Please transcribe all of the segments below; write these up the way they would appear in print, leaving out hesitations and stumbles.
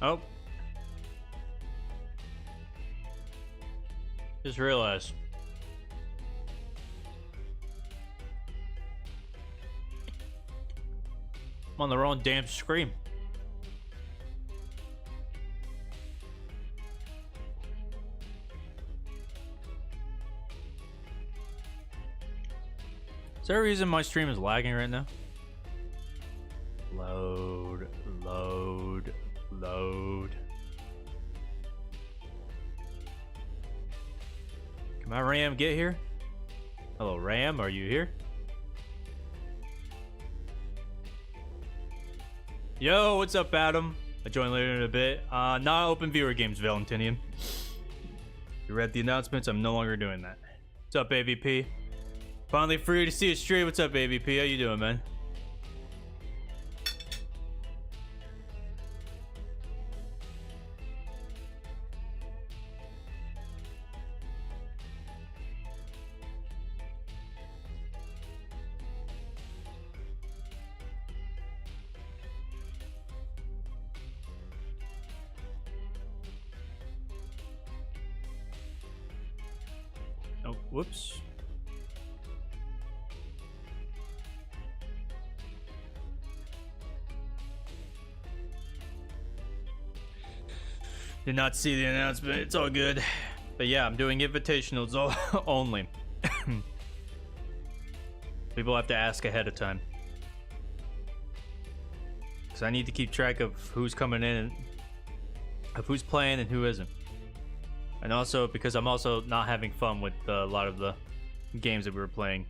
Oh. Just realized. I'm on the wrong damn screen. Is there a reason my stream is lagging right now? Load, load, load. Can my RAM get here? Hello, RAM, are you here? Yo, what's up, Adam? I join later in a bit. Not open viewer games, Valentinian. You read the announcements, I'm no longer doing that. What's up, AVP? Finally free to see a stream. What's up, AVP? How you doing, man? Oh, whoops. Did not see the announcement. It's all good. But yeah, I'm doing invitationals only. People have to ask ahead of time. Because I need to keep track of who's coming in, of who's playing and who isn't. And also because I'm also not having fun with a lot of the games that we were playing.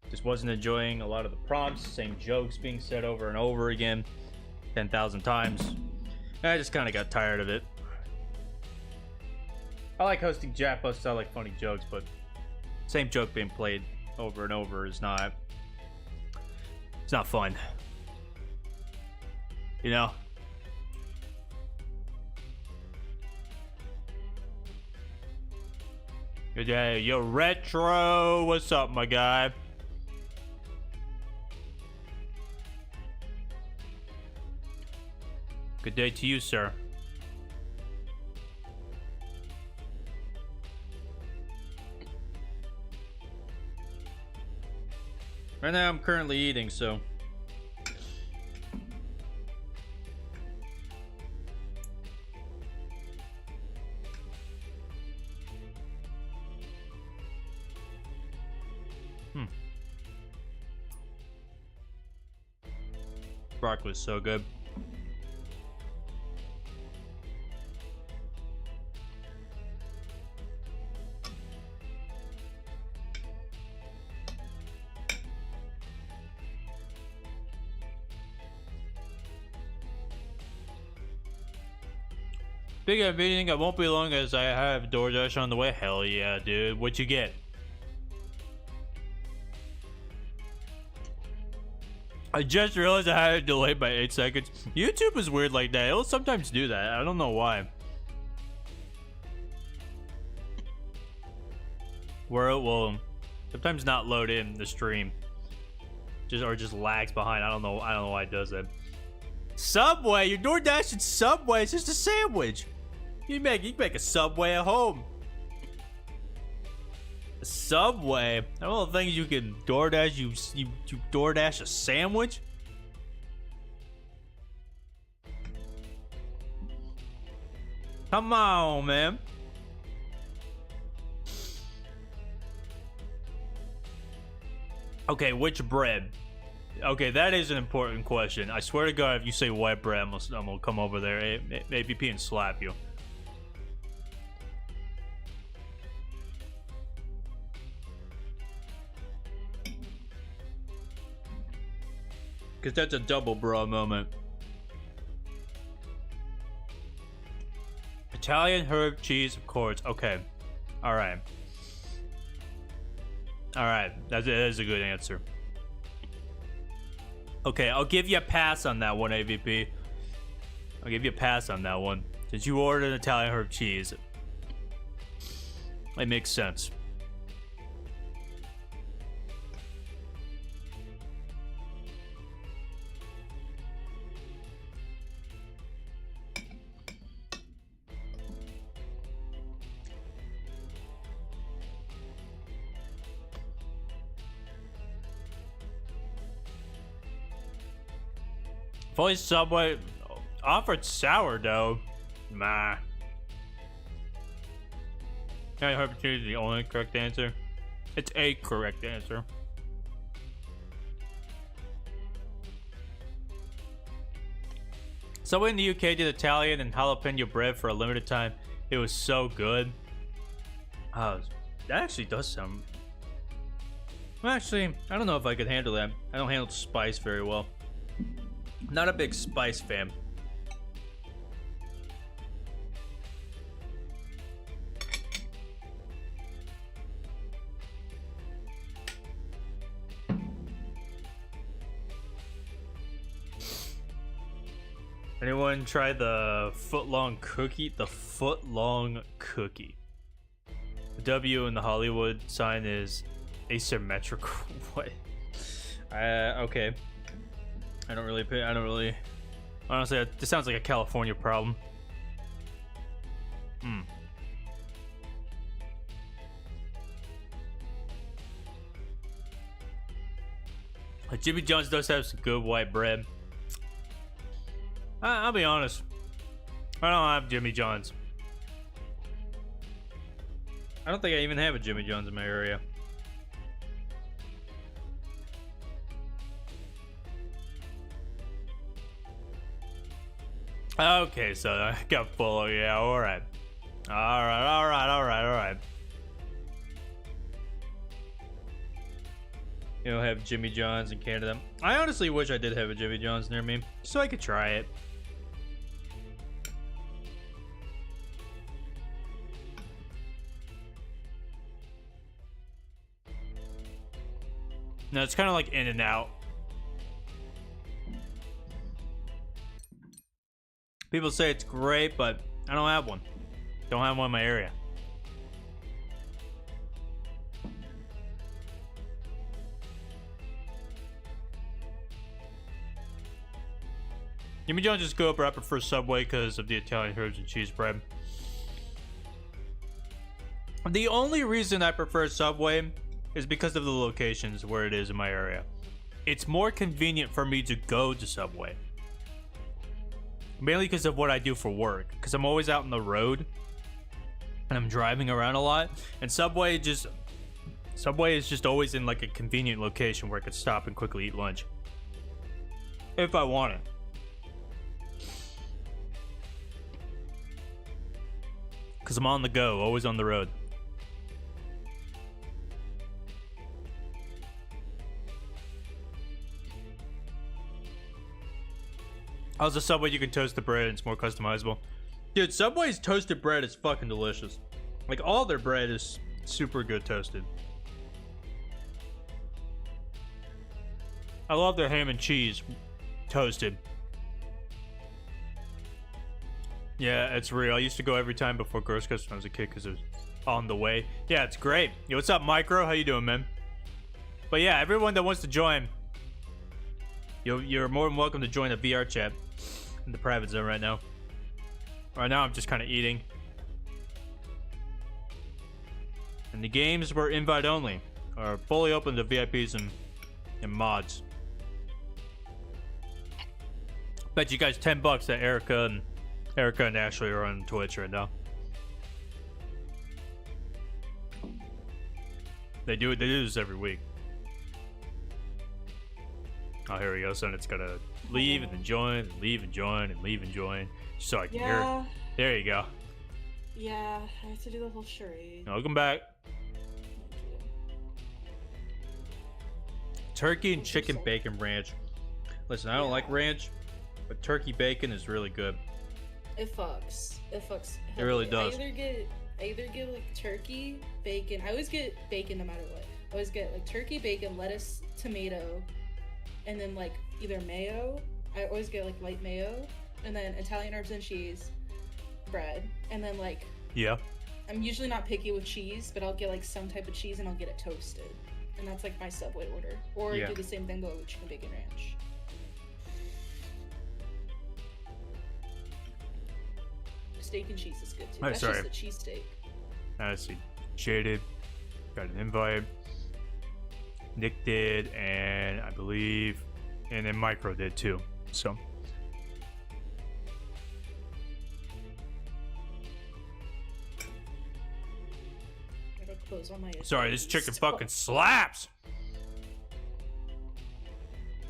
Just wasn't enjoying a lot of the prompts, same jokes being said over and over again 10,000 times. I just kind of got tired of it. I like hosting Jackbox, I like funny jokes, but same joke being played over and over is not... It's not fun. You know? Good day, yo, Retro! What's up, my guy? Good day to you, sir. Right now, I'm currently eating, so... Broccoli's so good. Speaking of eating, I won't be long as I have DoorDash on the way. Hell yeah, dude. What'd you get? I just realized I had it delayed by 8 seconds. YouTube is weird like that. It'll sometimes do that. I don't know why. Where it will sometimes not load in the stream. Just lags behind. I don't know why it does that. Subway? You're DoorDashing Subway? It's just a sandwich. You can make a Subway at home. A Subway? I don't know things you can DoorDash. You DoorDash a sandwich? Come on, man. Okay, which bread? Okay, that is an important question. I swear to God, if you say white bread, I'm gonna come over there, AVP, and slap you. Because that's a double bra moment. Italian herb cheese, of course. Okay. Alright. Alright. That is a good answer. Okay, I'll give you a pass on that one, AVP. I'll give you a pass on that one. Since you ordered an Italian herb cheese. It makes sense. If only Subway offered sourdough. Nah. I hope to choose the only correct answer. It's a correct answer. Subway in the UK did Italian and jalapeno bread for a limited time. It was so good. Oh, that actually does sound... Well, actually, I don't know if I could handle that. I don't handle spice very well. Not a big spice fan. Anyone try the foot-long cookie? The foot-long cookie. The W in the Hollywood sign is asymmetrical. What? Okay. I don't really. Honestly, this sounds like a California problem. Jimmy John's does have some good white bread. I'll be honest. I don't have Jimmy John's. I don't think I even have a Jimmy John's in my area. Okay, so I got full. Yeah, alright. Alright. You don't have Jimmy John's in Canada. I honestly wish I did have a Jimmy John's near me, so I could try it. No, it's kind of like In-N-Out. People say it's great, but I don't have one. Don't have one in my area. Jimmy John's just go up, but I prefer Subway because of the Italian herbs and cheese bread. The only reason I prefer Subway is because of the locations where it is in my area. It's more convenient for me to go to Subway. Mainly because of what I do for work. Because I'm always out on the road. And I'm driving around a lot. And Subway is just always in like a convenient location where I could stop and quickly eat lunch. If I want it. Because I'm on the go, always on the road. How's the Subway? You can toast the bread and it's more customizable. Dude, Subway's toasted bread is fucking delicious. Like, all their bread is super good toasted. I love their ham and cheese toasted. Yeah, it's real. I used to go every time before Gross Cuts when I was a kid because it was on the way. Yeah, it's great. Yo, what's up, Micro? How you doing, man? But yeah, everyone that wants to join, you're more than welcome to join the VR chat in the private zone right now. Right now, I'm just kind of eating. And the games were invite only, are fully open to VIPs and mods. Bet you guys $10 that Erica and Ashley are on Twitch right now. They do this every week. Oh, here we go. So it's gonna leave and then join, and leave and join, and leave and join, so I can hear. There you go. Yeah, I have to do the whole charade. Welcome back. Turkey and chicken bacon ranch. Listen, I don't like ranch, but turkey bacon is really good. It fucks. It fucks. It really does. I either get like turkey, bacon. I always get bacon no matter what. I always get like turkey, bacon, lettuce, tomato, and then like either mayo. I always get like light mayo, and then Italian herbs and cheese, bread, and then like, yeah. I'm usually not picky with cheese, but I'll get like some type of cheese and I'll get it toasted, and that's like my Subway order. Or do the same thing but with chicken bacon ranch. Steak and cheese is good too. That's just the cheese steak. I see. Jaded got an invite. Nick did, and I believe, and then Micro did too. So typos on my. Sorry, this chicken Stop. fucking slaps.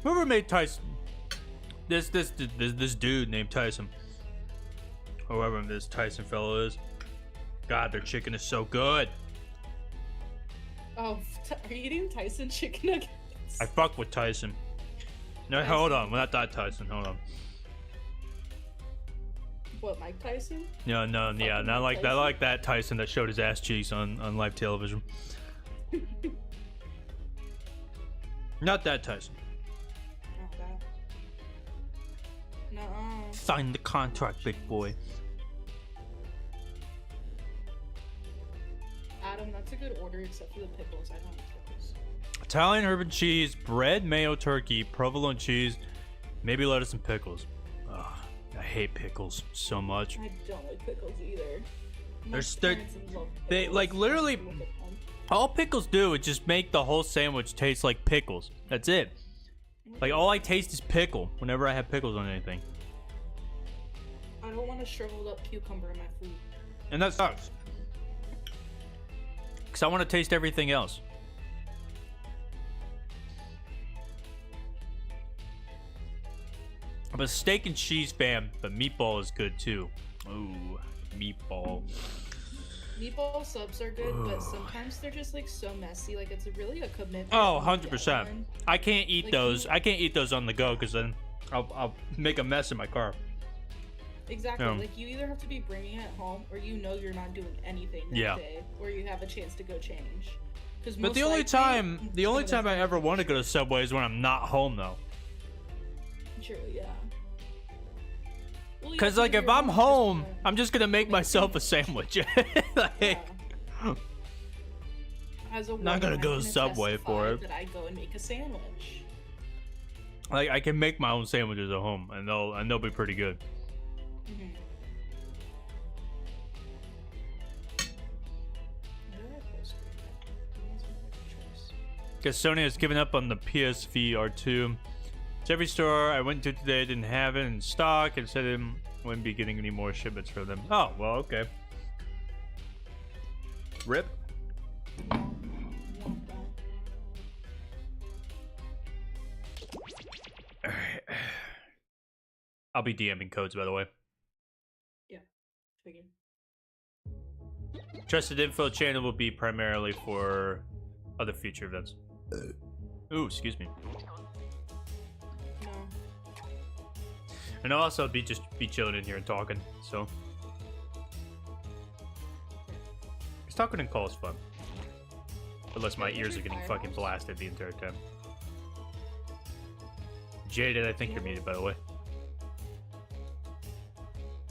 Whoever made Tyson, this dude named Tyson, whoever this Tyson fellow is, God, their chicken is so good. Oh, are you eating Tyson chicken nuggets? I fuck with Tyson. No, Tyson. hold on, not that Tyson. Hold on. What, Mike Tyson? No, yeah, Fucking not Mike like that. Tyson? Like that Tyson that showed his ass cheeks on live television. Not that Tyson. Not that. Nuh-uh. Sign the contract, big boy. Adam, that's a good order except for the pickles. I don't like those. Italian herb and cheese, bread, mayo, turkey, provolone cheese, maybe lettuce and pickles. Ugh, I hate pickles so much. I don't like pickles either. My They're parents love they pickles. like literally Look at them. all pickles do is just make the whole sandwich taste like pickles. That's it. Like all I taste is pickle whenever I have pickles on anything. I don't want a shriveled up cucumber in my food. And that sucks. Cause I want to taste everything else. I'm a steak and cheese fan, but meatball is good too. Ooh, meatball. Meatball subs are good, but sometimes they're just like so messy. Like it's really a commitment. Oh, when you get 100%. one. I can't eat Like, those. I can't eat those on the go because then I'll make a mess in my car. Exactly. Yeah. Like you either have to be bringing it home, or you know you're not doing anything that Yeah. day, where you have a chance to go change. Because But the only time I ever want to go to Subway is when I'm not home though. True, yeah. Well, yeah, Cause like you're if I'm just home, gonna- I'm just gonna make myself a sandwich. Like, Yeah. As a Not gonna woman, go I to can Subway for testify it. That I go and make a sandwich. like I can make my own sandwiches at home, and they'll be pretty good. Mm-hmm. Because Sony has given up on the PSVR 2. To every store I went to today didn't have it in stock and said it wouldn't be getting any more shipments for them. Oh, well, okay. Rip. Alright. I'll be DMing codes, by the way. Yeah, figured. Trusted Info channel will be primarily for other future events. Ooh, excuse me. No. And I'll also be chilling in here and talking, so. Because talking in call is fun. Unless my ears are getting fucking blasted the entire time. Jaded, I think you're muted, by the way.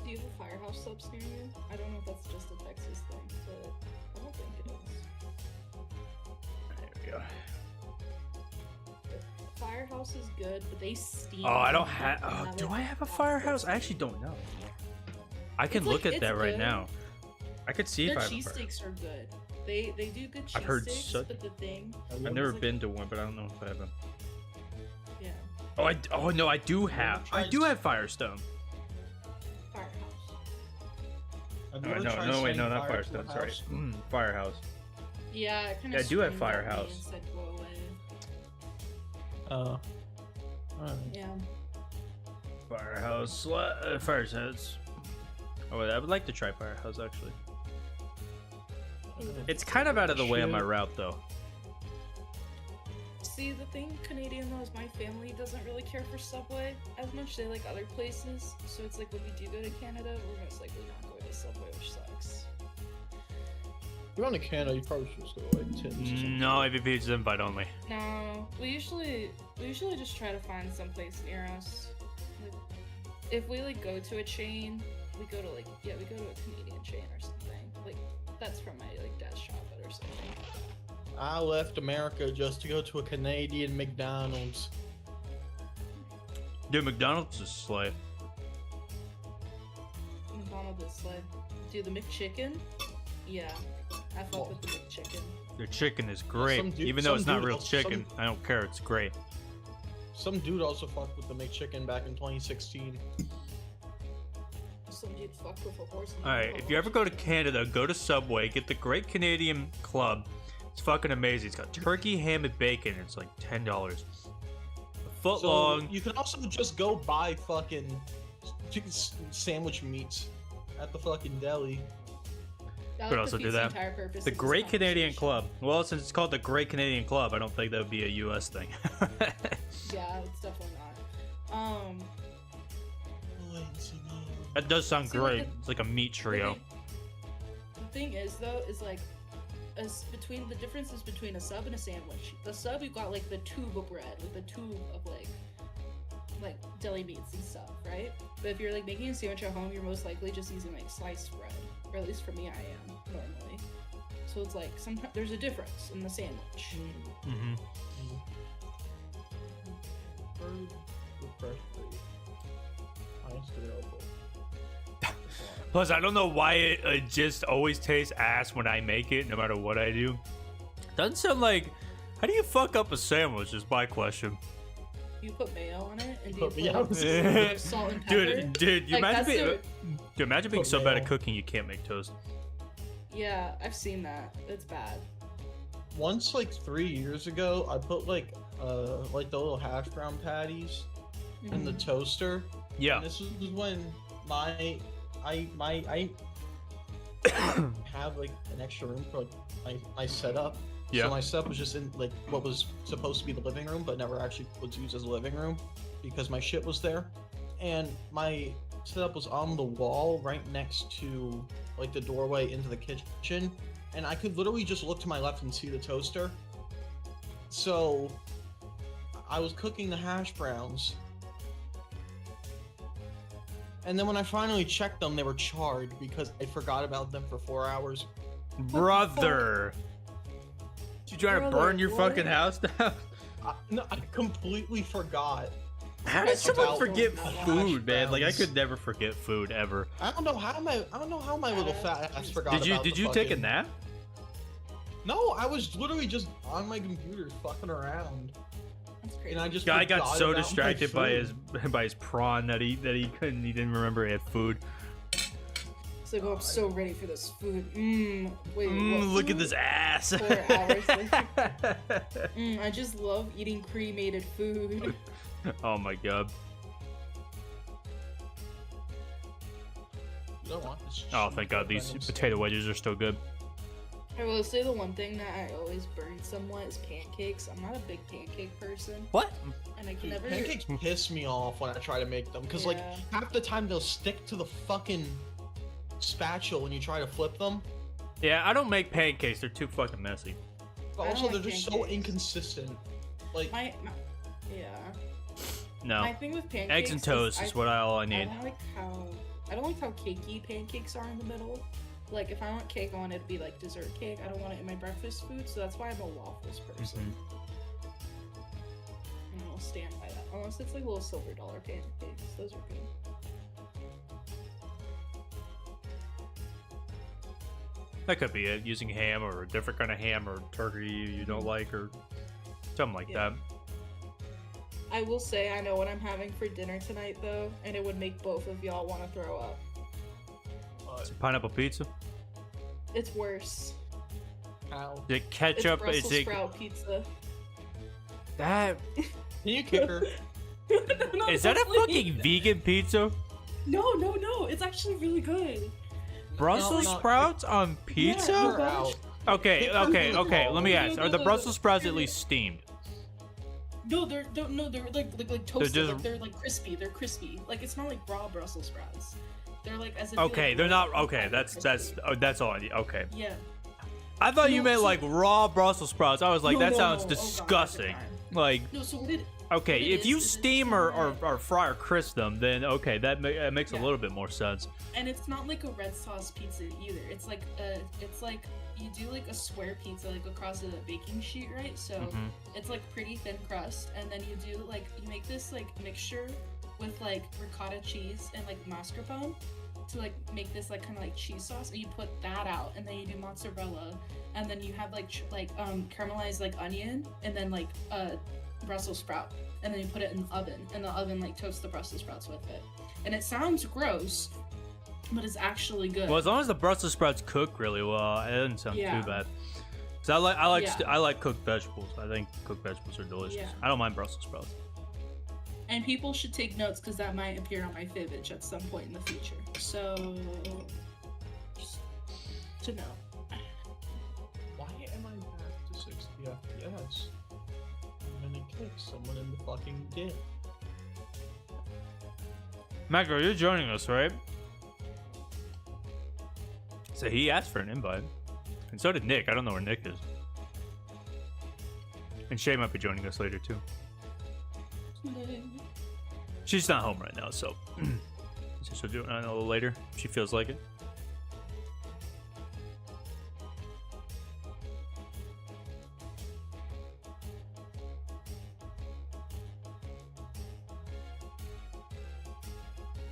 Do you have a firehouse subs near you? I don't know if that's just a Texas thing, but I don't think it is. There we go. Firehouse is good, but they steam. Oh, I don't and have. have Oh, it do I have a after. firehouse? I actually don't know. I can It's look like- at that it's right good. now. I could see Their if I have a firehouse. cheesesteaks are good. They do good I've heard cheesesteaks, such- but the thing. I've never been to one, but I don't know if I have them. Yeah. Oh no, I do have. I do have Firestone. Firehouse. No, wait, no, not Firestone. Sorry, Firehouse. Yeah, it kind Yeah, of. I do have Firehouse. Said go away. Alright. Yeah. Firehouse. Firehouse. Oh, wait, I would like to try Firehouse actually. It's kind of out of the way on my route though. See, the thing Canadian though is my family doesn't really care for Subway as much. They like other places, so it's like when we do go to Canada, we're most likely not going to Subway, which sucks. If you're on to Canada, you probably should just go like Tim's. or something. No, AVP is invite only. No, we usually just try to find some place near us. Like, if we like go to a chain, we go to we go to a Canadian chain or something. Like that's from my like dad's shop or something. I left America just to go to a Canadian McDonald's. Dude, McDonald's is slay. McDonald's is like, dude, the McChicken. Yeah, I fuck with the McChicken. Their chicken is great, Some dude- even though it's some not dude real also- chicken. I don't care. It's great. Some dude also fucked with the McChicken back in 2016. awesome. You'd fuck with a horse. All right, if you ever go to Canada, go to Subway, get the Great Canadian Club. It's fucking amazing. It's got turkey, ham, and bacon. It's like $10. A foot long. You can also just go buy fucking chicken sandwich meats at the fucking deli. Could also do that. The Great Canadian Club. Well, since it's called the Great Canadian Club, I don't think that would be a U.S. thing. Yeah, it's definitely not. That does sound See, great. like It's like a meat trio. The thing is, though, is like, between the differences between a sub and a sandwich. The sub, you've got like the tube of bread, with the tube of like deli meats and stuff, right? But if you're like making a sandwich at home, you're most likely just using like sliced bread, or at least for me, I am normally. So it's like sometimes there's a difference in the sandwich. Mm-hmm. Plus, I don't know why it just always tastes ass when I make it, no matter what I do. Doesn't sound like. How do you fuck up a sandwich? Is my question. You put mayo on it, and do you put mayo. salt and pepper? Dude, you Like, imagine being so bad at mayo. cooking you can't make toast. Yeah, I've seen that. It's bad. Once, like 3 years ago, I put like the little hash brown patties in the toaster. Yeah. And this was when I have like an extra room for my setup. Yeah. So my setup was just in like what was supposed to be the living room, but never actually was used as a living room because my shit was there. And my setup was on the wall right next to like the doorway into the kitchen. And I could literally just look to my left and see the toaster. So I was cooking the hash browns. And then when I finally checked them, they were charred because I forgot about them for 4 hours. Brother. You trying to burn your what? fucking house down? No, I completely forgot. How does someone About forget hash food, man? Like I browns. could never forget food ever. I don't know how my little fat ass forgot. Did you take a nap? No, I was literally just on my computer fucking around, That's crazy. and I just Guy got forgot so about my distracted by food. his prawn that he didn't remember he had food. It's like, oh, I'm so ready for this food. Wait, what Look at food? this ass. 4 hours later. I just love eating cremated food. Oh my god. You don't want this Oh shit, thank god, these random potato wedges are still good. I will say the one thing that I always burn somewhat is pancakes. I'm not a big pancake person, What? and I can Dude, never. pancakes piss me off when I try to make them because like Yeah. half the time they'll stick to the fucking spatula when you try to flip them. Yeah, I don't make pancakes. They're too fucking messy. But I don't also like they're just so pancakes. inconsistent. Like Yeah. No. My thing with pancakes. Eggs and toast is what all I I need. don't like how cakey pancakes are in the middle. Like if I want cake, I want it to be like dessert cake. I don't want it in my breakfast food, so that's why I'm a waffles person. And I'll stand by that. Unless it's like little silver dollar pancakes. Those are good. That could be it. Using ham or a different kind of ham or turkey you don't like or something like Yeah. that. I will say I know what I'm having for dinner tonight though, and it would make both of y'all want to throw up. It's a pineapple pizza. It's worse. how? Is it ketchup? It's Brussels Is it sprout pizza. that? Can you kick her? No, Is that a please. fucking vegan pizza? No. It's actually really good. Brussels no. sprouts on Kick pizza? her out. Okay. Let me ask. Are the No, Brussels sprouts they're at least steamed? No, they're like toasted. just- They're like crispy. They're crispy. Like it's not like raw Brussels sprouts. They're like as if Okay, like, they're not. roasted Okay, and that's crispy. all I need. Okay. Yeah. I thought you No, meant so- like raw Brussels sprouts. I was like, No, that no, sounds no. Oh, God, disgusting. every time. Like, No, so what it okay, what it if you is steam or fry or crisp them, then okay, that makes a Yeah. little bit more sense. and it's not like a red sauce pizza either. It's like you do like a square pizza like across a baking sheet, right? So Mhm. it's like pretty thin crust, and then you do like you make this like mixture with like ricotta cheese and like mascarpone to like make this like kind of like cheese sauce, and you put that out, and then you do mozzarella, and then you have like caramelized like onion, and then like Brussels sprout, and then you put it in the oven, and the oven like toasts the Brussels sprouts with it. And it sounds gross, but it's actually good. Well, as long as the Brussels sprouts cook really well, it doesn't sound too bad. Cause I like cooked vegetables. I think cooked vegetables are delicious. Yeah. I don't mind Brussels sprouts. And people should take notes because that might appear on my Fibbage at some point in the future. So, just to know. Why am I back to 60 FPS? I'm gonna kick someone in the fucking dick. Michael, you're joining us, right? So he asked for an invite. And so did Nick. I don't know where Nick is. And Shay might be joining us later, too. She's not home right now, so... she'll do it a little later if she feels like it.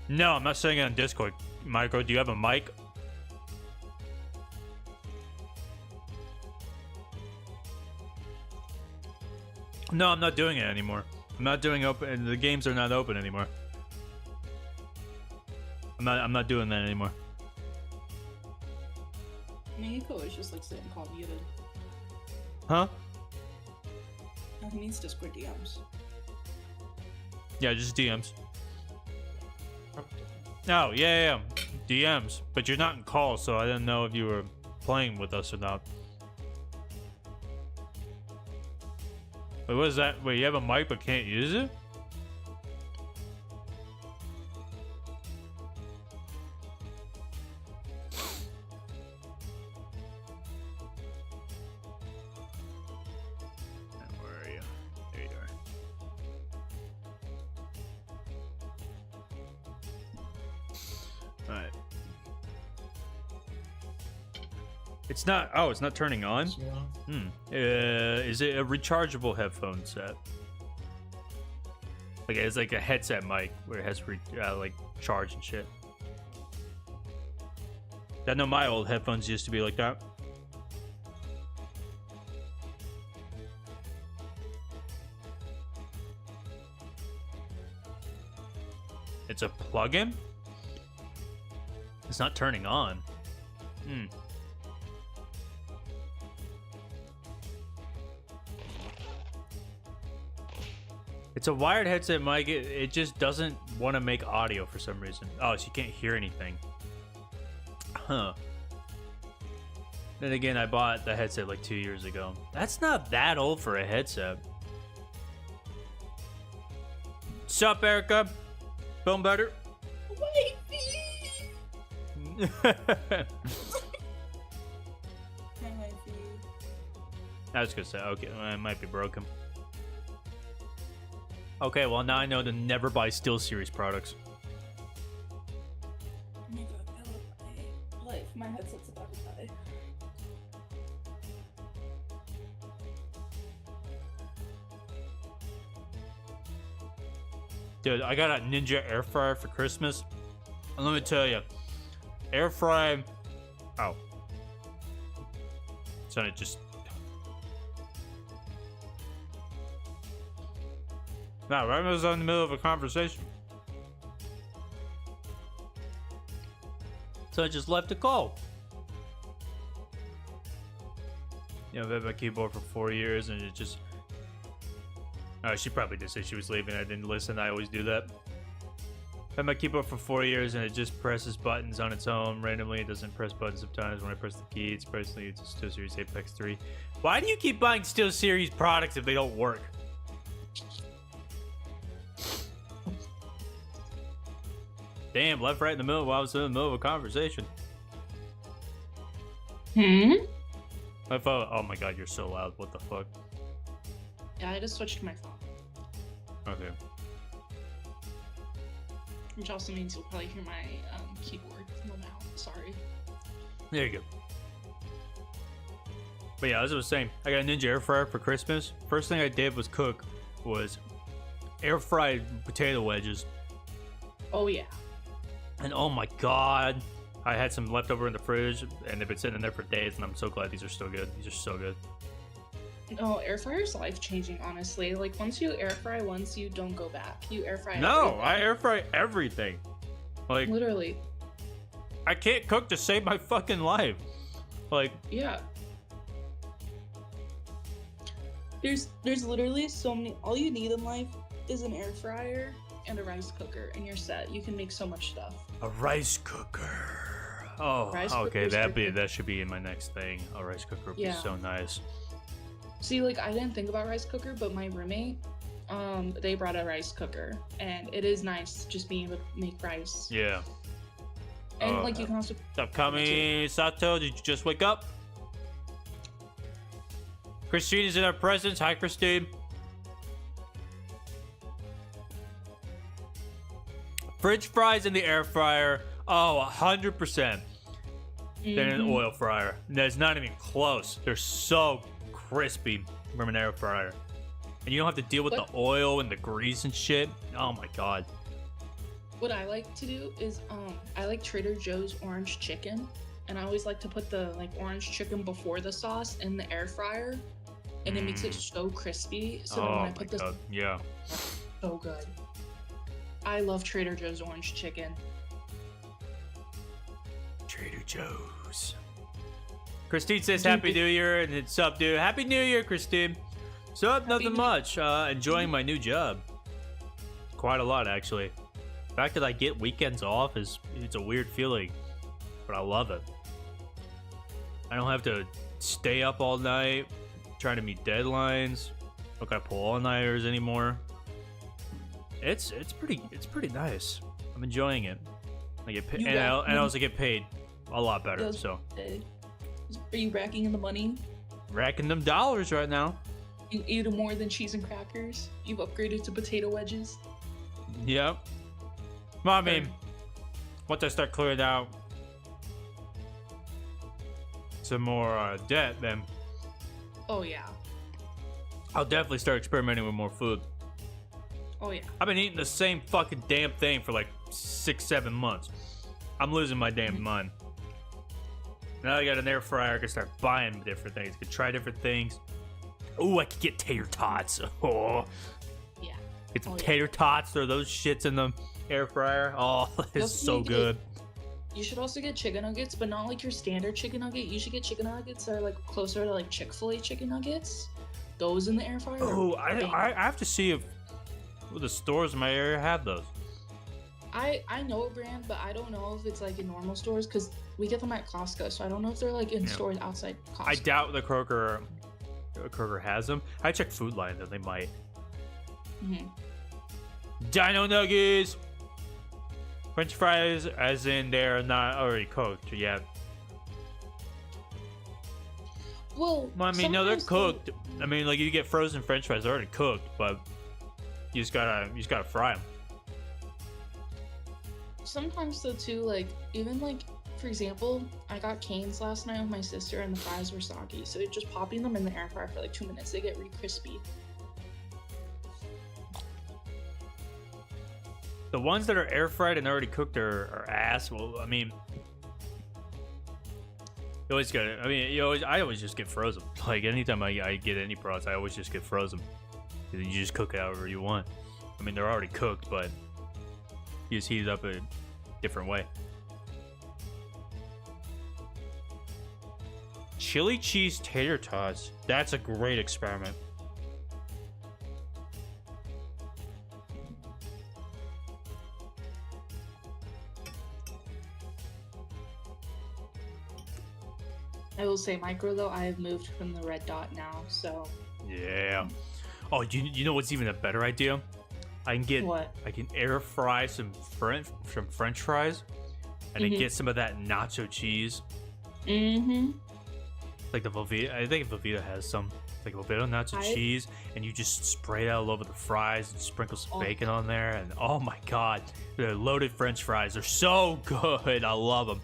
No, I'm not saying it on Discord. Michael, do you have a mic? No, I'm not doing it anymore. I'm not doing open. The games are not open anymore. I'm not doing that anymore. I mean, you could always just like sit and call muted. Huh? No, he means Discord DMs. Yeah, just DMs. Oh, yeah. DMs. But you're not in call, so I didn't know if you were playing with us or not. Wait, what is that? Wait, you have a mic but can't use it? Where are you? There you are. Alright. It's not. Oh, it's not turning on. Is it a rechargeable headphone set? Like it's like a headset mic where it has like charge and shit. I know my old headphones used to be like that. It's a plug-in? It's not turning on. It's a wired headset mic. It just doesn't want to make audio for some reason. Oh, so you can't hear anything. Huh. Then again, I bought the headset like 2 years ago. That's not that old for a headset. Sup, Erica? Feeling better? Wifey! My wifey. I was gonna say, okay, well, it might be broken. Okay, well now I know to never buy SteelSeries products. Oh my god, I love my life. My headset's about to die. Dude, I got a Ninja air fryer for Christmas. And let me tell you, air fry. Oh. So it just. No, right when I was in the middle of a conversation. So I just left a call. You know, I've had my keyboard for 4 years and it just. Oh, she probably did say she was leaving. I didn't listen. I always do that. I've had my keyboard for 4 years and it just presses buttons on its own randomly. It doesn't press buttons sometimes. When I press the key, it's presently it's a SteelSeries Apex 3. Why do you keep buying SteelSeries products if they don't work? Damn, left right in the middle while I was in the middle of a conversation. My phone. Oh my god, you're so loud. What the fuck? Yeah, I just switched my phone. Okay. Which also means you'll probably hear my keyboard from now. Sorry. There you go. But yeah, as I was saying, I got a Ninja air fryer for Christmas. First thing I did was air fried potato wedges. Oh yeah. And oh my god, I had some leftover in the fridge, and they've been sitting in there for days, and I'm so glad these are still good. These are so good. No, air fryer's life changing, honestly. Like once you air fry once, you don't go back. You air fry. No, everything. I air fry everything. Like Literally. I can't cook to save my fucking life. Like, Yeah. There's literally so many. All you need in life is an air fryer and a rice cooker, and you're set. You can make so much stuff. a rice cooker. Oh, Rice okay. cooker's That should be in my next thing. A rice cooker would be Yeah. so nice. See, like, I didn't think about rice cooker, but my roommate, they brought a rice cooker, and it is nice just being able to make rice. Yeah. And like, you can also. Upcoming Sato, did you just wake up? Christine is in our presence. Hi, Christine. French fries in the air fryer. Oh, 100%. Than an oil fryer. That's not even close. They're so crispy from an air fryer. And you don't have to deal with the oil and the grease and shit. Oh my god. What I like to do is, I like Trader Joe's orange chicken, and I always like to put the like orange chicken before the sauce in the air fryer, and it makes it so crispy. So then when I put this, yeah. so good. I love Trader Joe's orange chicken. Trader Joe's. Christine says Happy New Year, and it's up, dude. Happy New Year, Christine. So nothing much. Enjoying my new job. Quite a lot, actually. The fact that I get weekends off it's a weird feeling, but I love it. I don't have to stay up all night trying to meet deadlines. Don't gotta pull all-nighters anymore. It's pretty nice. I'm enjoying it. I get paid, and I also get paid a lot better. So, are you racking in the money? Racking them dollars right now. You eat more than cheese and crackers. You've upgraded to potato wedges. Yep. Well, I mean, once I start clearing out some more debt, then Oh yeah. I'll definitely start experimenting with more food. Oh yeah. I've been eating the same fucking damn thing for like 6-7 months. I'm losing my damn mind. Now I got an air fryer. I can start buying different things. I can try different things. Ooh, I could get tater tots. Oh, Yeah. get some tater tots. Throw those shits in the air fryer. Oh, it's so good. You should also get chicken nuggets, but not like your standard chicken nugget. You should get chicken nuggets that are like closer to like Chick-fil-A chicken nuggets. Those in the air fryer. Oh, I have to see if the stores in my area have those. I know a brand, but I don't know if it's like in normal stores because we get them at Costco, so I don't know if they're like in stores outside Costco. I doubt the Kroger has them. I check Food Lion though; they might. Dino Nuggies, French fries, as in they're not already cooked yet. Well, I mean, no, they're cooked. I mean, like you get frozen French fries, they're already cooked, but you just gotta fry them. Sometimes though too, like even like for example, I got Cane's last night with my sister and the fries were soggy, so just popping them in the air fryer for like 2 minutes, they get really crispy. The ones that are air fried and already cooked are ass. Well, I mean, you always got it. I mean, I always just get frozen. Like anytime I get any products, I always just get frozen. You just cook it however you want. I mean, they're already cooked, but you just heat it up a different way. Chili cheese tater tots. That's a great experiment. I will say, micro though, I have moved from the red dot now, so. Yeah. Oh, you know what's even a better idea? I can air fry some French fries, and then get some of that nacho cheese. Like the Velveeta. I think Velveeta has some. Like Velveeta nacho cheese, and you just spray it all over the fries and sprinkle some bacon on there, and oh my god, the loaded French fries are so good. I love them.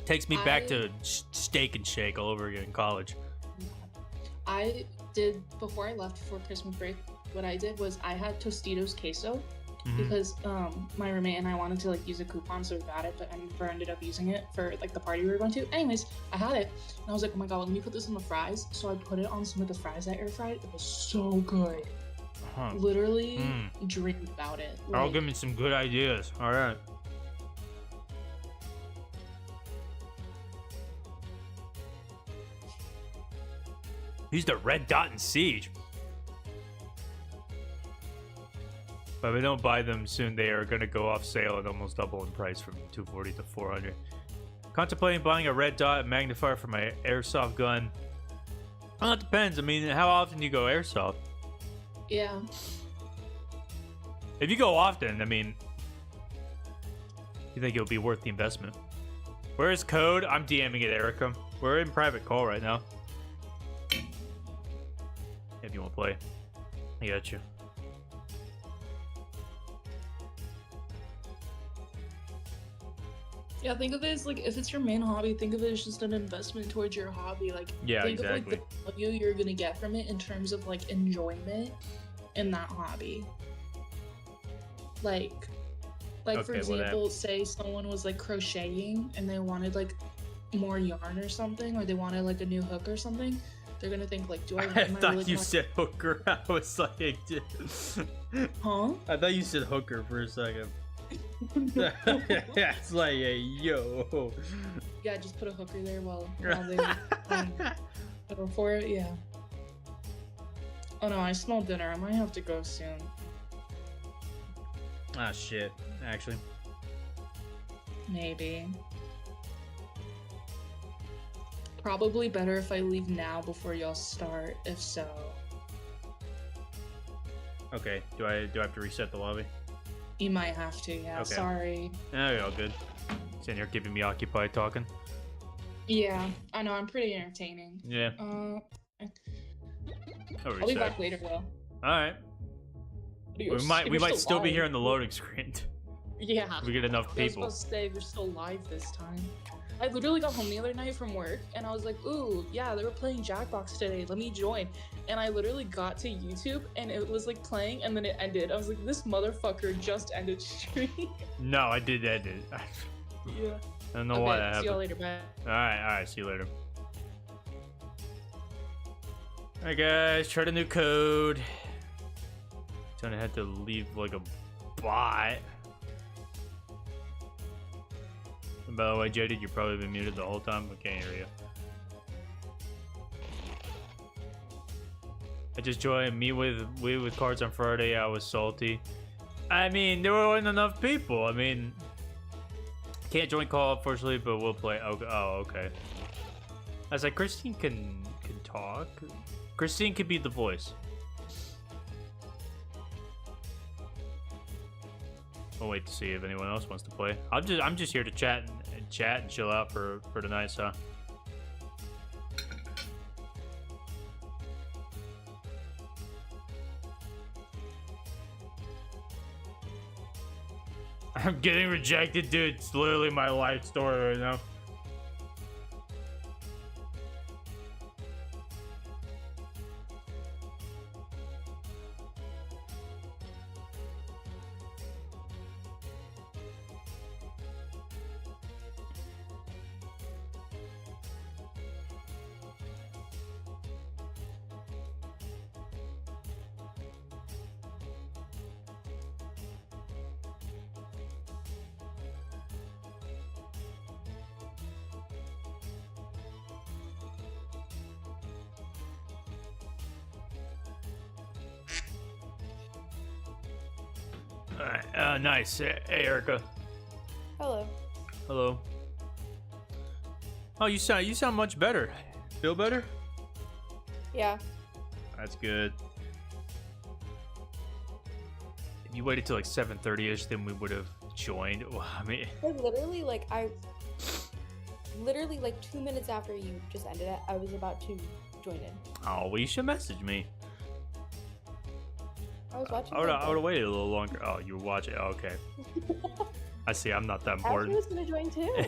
Takes me back to Steak and Shake all over again in college. I did, before I left for Christmas break, what I did was I had Tostitos queso because my roommate and I wanted to like use a coupon, so we got it, but I never ended up using it for like the party we were going to. Anyways, I had it and I was like, oh my god, let me put this on the fries. So I put it on some of the fries I air fried. It was so good. Literally dreamed about it. I'll give me some good ideas. All right. Use the red dot in Siege. But if we don't buy them soon, they are going to go off sale and almost double in price from 240 to 400. Contemplating buying a red dot magnifier for my airsoft gun. Well, it depends. I mean, how often do you go airsoft? Yeah. If you go often, I mean, you think it'll be worth the investment? Where is code? I'm DMing it, Erica. We're in private call right now. If you want to play, I got you. Yeah, think of it as like if it's your main hobby, think of it as just an investment towards your hobby. Like, Yeah, think exactly. of like the value you're gonna get from it in terms of like enjoyment in that hobby. Like for Okay, example, say someone was like crocheting and they wanted like more yarn or something, or they wanted like a new hook or something. They're gonna think like, do I? I am I thought really you gonna- said hooker. I was like, Huh? I thought you said hooker for a second. It's like, hey, yo. Yeah, just put a hooker there while they go for it. Yeah. Oh no, I smell dinner. I might have to go soon. Ah, shit. Actually. Maybe. Probably better if I leave now before y'all start, if so. Okay. Do I have to reset the lobby? You might have to, yeah. Okay. Sorry. No, you're all good. Sitting here keeping me occupied talking. Yeah, I know, I'm pretty entertaining. Yeah. I'll I'll be back later though. Alright. We might still be here in the loading screen. Yeah. If we get enough I was people. supposed to say we're still live this time. I literally got home the other night from work and I was like, ooh, yeah, they were playing Jackbox today. Let me join. And I literally got to YouTube and it was like playing and then it ended. I was like, this motherfucker just ended stream. No, I did edit. Yeah. I don't know why that See y'all happened. later, bye. Alright, see you later. Alright guys, try the new code. Gonna have to leave like a bot. And by the way, Jaded, you've probably been muted the whole time. I can't hear you. I just joined me with cards on Friday. I was salty. I mean, there weren't enough people. I mean, can't join call unfortunately, but we'll play. Oh, okay. I was like, Christine can talk. Christine could be the voice. We'll wait to see if anyone else wants to play. I'm just here to chat and chill out for tonight, so. I'm getting rejected, dude. It's literally my life story right now. Alright, nice. Hey, Erica. Hello. Hello. Oh, you sound much better. Feel better? Yeah. That's good. If you waited till like 7:30ish, then we would have joined. Well, I mean, Literally like 2 minutes after you just ended it, I was about to join in. oh, well, you should message me. I was watching. I would have waited a little longer. Oh, you were watching. Oh, okay. I see. I'm not that Ashley important. was gonna join too.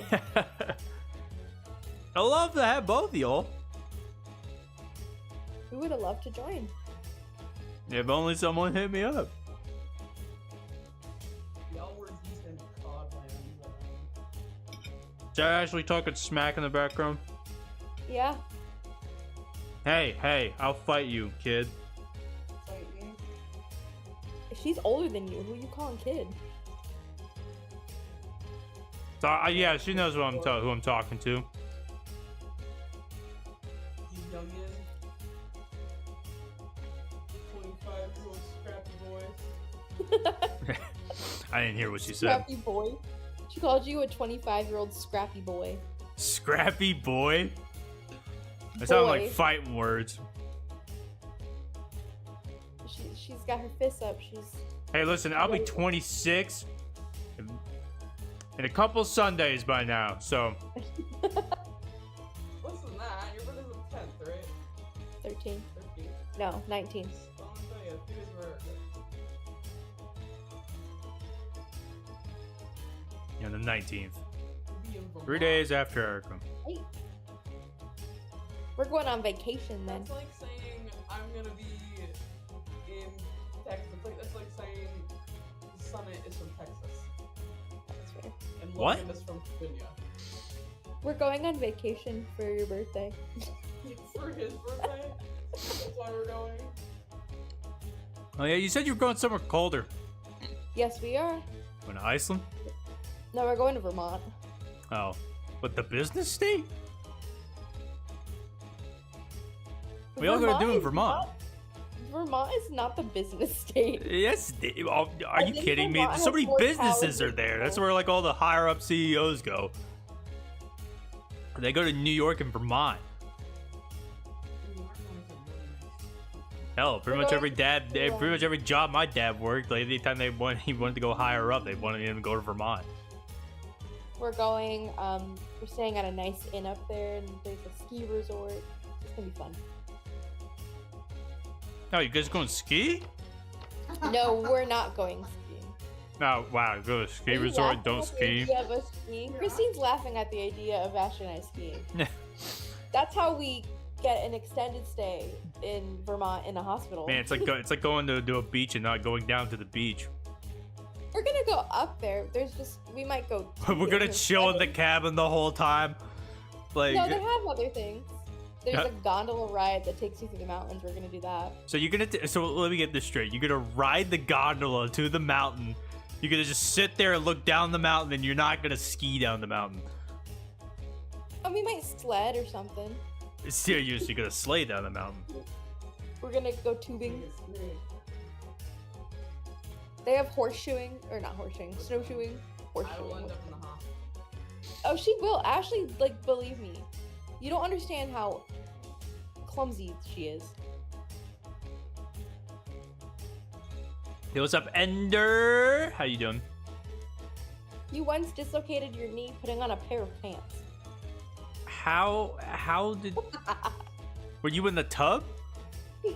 I love to have both of y'all. We would have loved to join. If only someone hit me up. Y'all were decent COD land. Is that actually talking smack in the background? Yeah. Hey, I'll fight you, kid. She's older than you. Who you calling kid? So, yeah, she knows who I'm talking to. He's young I didn't hear what she said. Scrappy boy. She called you a 25-year-old scrappy boy. Scrappy boy? That sound like Boy. fighting words. She's got her fists up. She's. Hey, listen, I'll be 26 in a couple Sundays by now, so. Less than that. Your birthday's the 10th, right? 13. 13th. No, 19. So I'm gonna tell you, 2 days were. Yeah, the 19th. Be in 3 Vermont. days after Erica. Hey. We're going on vacation then. That's like saying I'm gonna be in Texas. That's like saying Summit is from Texas That's fair. and What? Logan is from Virginia. We're going on vacation for your birthday. For his birthday. That's why we're going. Oh yeah, you said you were going somewhere colder. Yes, we are. Going to Iceland? No, we're going to Vermont. Oh. But the business state? We all gotta do in is Vermont. Vermont is not the business state. Yes. Are I you think kidding me? Vermont So has many more businesses power are there. than That's people. where like all the higher up CEOs go. They go to New York and Vermont. Hell, pretty much every job my dad worked, like anytime he wanted to go higher up, they wanted him to go to Vermont. We're going, we're staying at a nice inn up there, and there's a ski resort. It's gonna be fun. Oh, you guys going ski? No, we're not going skiing. No, wow, go to ski Are you resort, laughing don't at the ski. idea of us skiing? Christine's laughing at the idea of Ashley and I skiing. That's how we get an extended stay in Vermont in a hospital. Man, it's like going to a beach and not going down to the beach. We're gonna go up there. We might go. We're gonna tubing or chill in the sledding. cabin the whole time. Like, No, they have other things. There's Yeah. a gondola ride that takes you through the mountains. We're gonna do that. so you're gonna so let me get this straight. You're gonna ride the gondola to the mountain. You're gonna just sit there and look down the mountain, and you're not gonna ski down the mountain. Oh, we might sled or something. Seriously, you're gonna sleigh down the mountain. We're gonna go tubing. They have horseshoeing, or not horseshoeing, snowshoeing. I will Horseshoeing. end up in the hospital. Oh, she will. Ashley, like, believe me. You don't understand how clumsy she is. Hey, what's up, Ender? How you doing? You once dislocated your knee putting on a pair of pants. How did? Were you in the tub? Why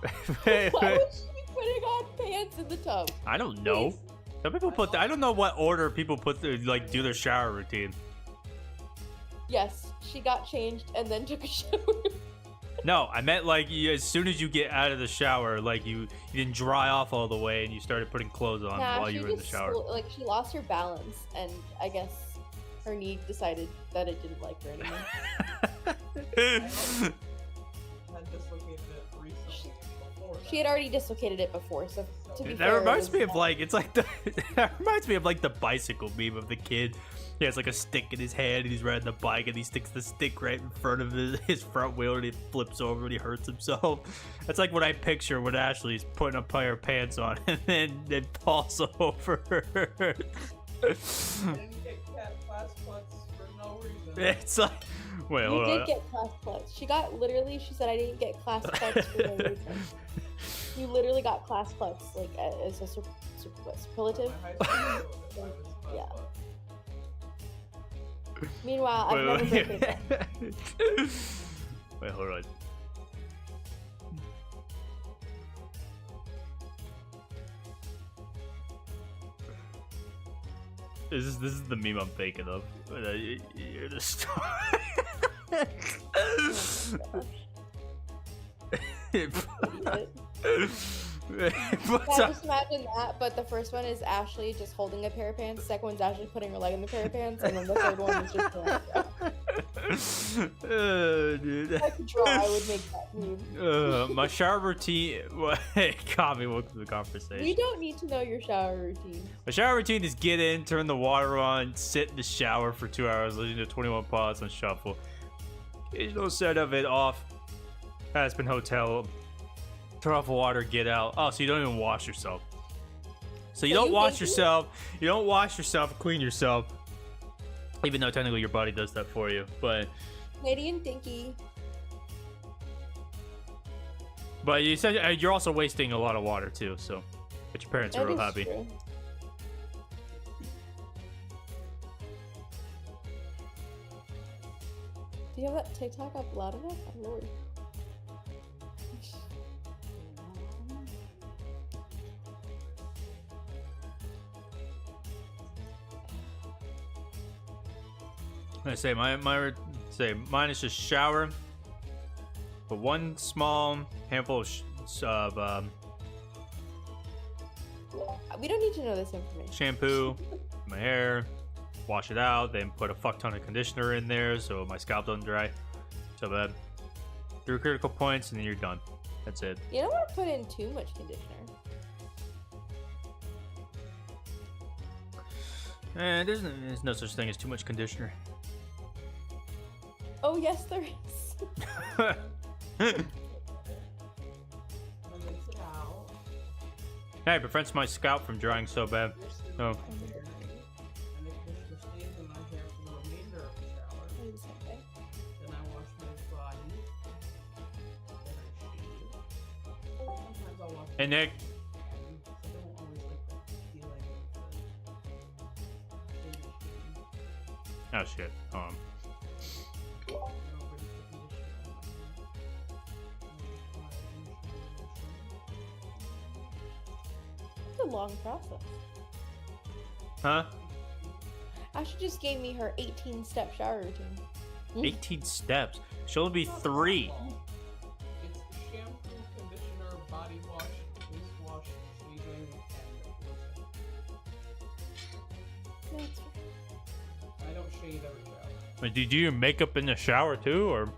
would she be putting on pants in the tub? I don't know. Please. Some people put. I don't know what order people put like do their shower routine. Yes, she got changed and then took a shower. No, I meant like as soon as you get out of the shower, like you didn't dry off all the way and you started putting clothes on Nah, while she you were in the just shower. like she lost her balance, and I guess her knee decided that it didn't like her anymore. Had dislocated it recently before She had already dislocated it before, so to be That fair, it reminds was me of not- like it's like the that reminds me of like the bicycle meme of the kid. He has like a stick in his hand and he's riding the bike and he sticks the stick right in front of his front wheel and he flips over and he hurts himself. That's like what I picture when Ashley's putting a pair of pants on and then falls over. I didn't get class putts for no reason. It's like wait, You hold did on. get class plus. She said I didn't get class plus for no reason. You literally got class plus, like as a superlative. My high school was class Yeah. putts. Meanwhile, I've never broken it. Wait, hold on. This is the meme I'm thinking of. You're the star. What's Yeah, up? just imagine that, but the first one is Ashley just holding a pair of pants, the second one's Ashley putting her leg in the pair of pants, and then the third one is just Dude. if I could draw, I would make that meme. My shower routine. Hey, Kami, welcome to the conversation. We don't need to know your shower routine. My shower routine is get in, turn the water on, sit in the shower for 2 hours, listen to 21 Pilots on shuffle. Occasional set of it off. Aspen Hotel. Turn off the water, get out. Oh, so you don't even wash yourself. So you So don't you wash think yourself. You don't wash yourself, clean yourself. Even though technically your body does that for you, but Canadian dinky. you said you're also wasting a lot of water too. So, but your parents are That real is happy. true. Do you have that TikTok up loud enough? Oh, Lord. I say mine is just shower, but one small handful of We don't need to know this information. shampoo, my hair, wash it out, then put a fuck ton of conditioner in there so my scalp doesn't dry. So that 3 critical points and then you're done. That's it. You don't want to put in too much conditioner. There's no such thing as too much conditioner. Oh, yes, there is. And rinse it out. Hey, it prevents my scalp from drying so bad. Oh. And it just stays in my hair for the remainder of the shower. Do the same thing. Then I wash my body. Then I shave. Sometimes I'll wash Hey, Nick. my hands. I don't always like the feeling of the Oh, shit. I don't rinse the conditioner on my hair. It's a long process. Huh? Ashley just gave me her 18-step shower routine. 18 steps. She'll only be 3. It's shampoo, conditioner, body wash, face wash, shaving, and lotion. That's I don't shave every shower. Wait, do you do your makeup in the shower too, or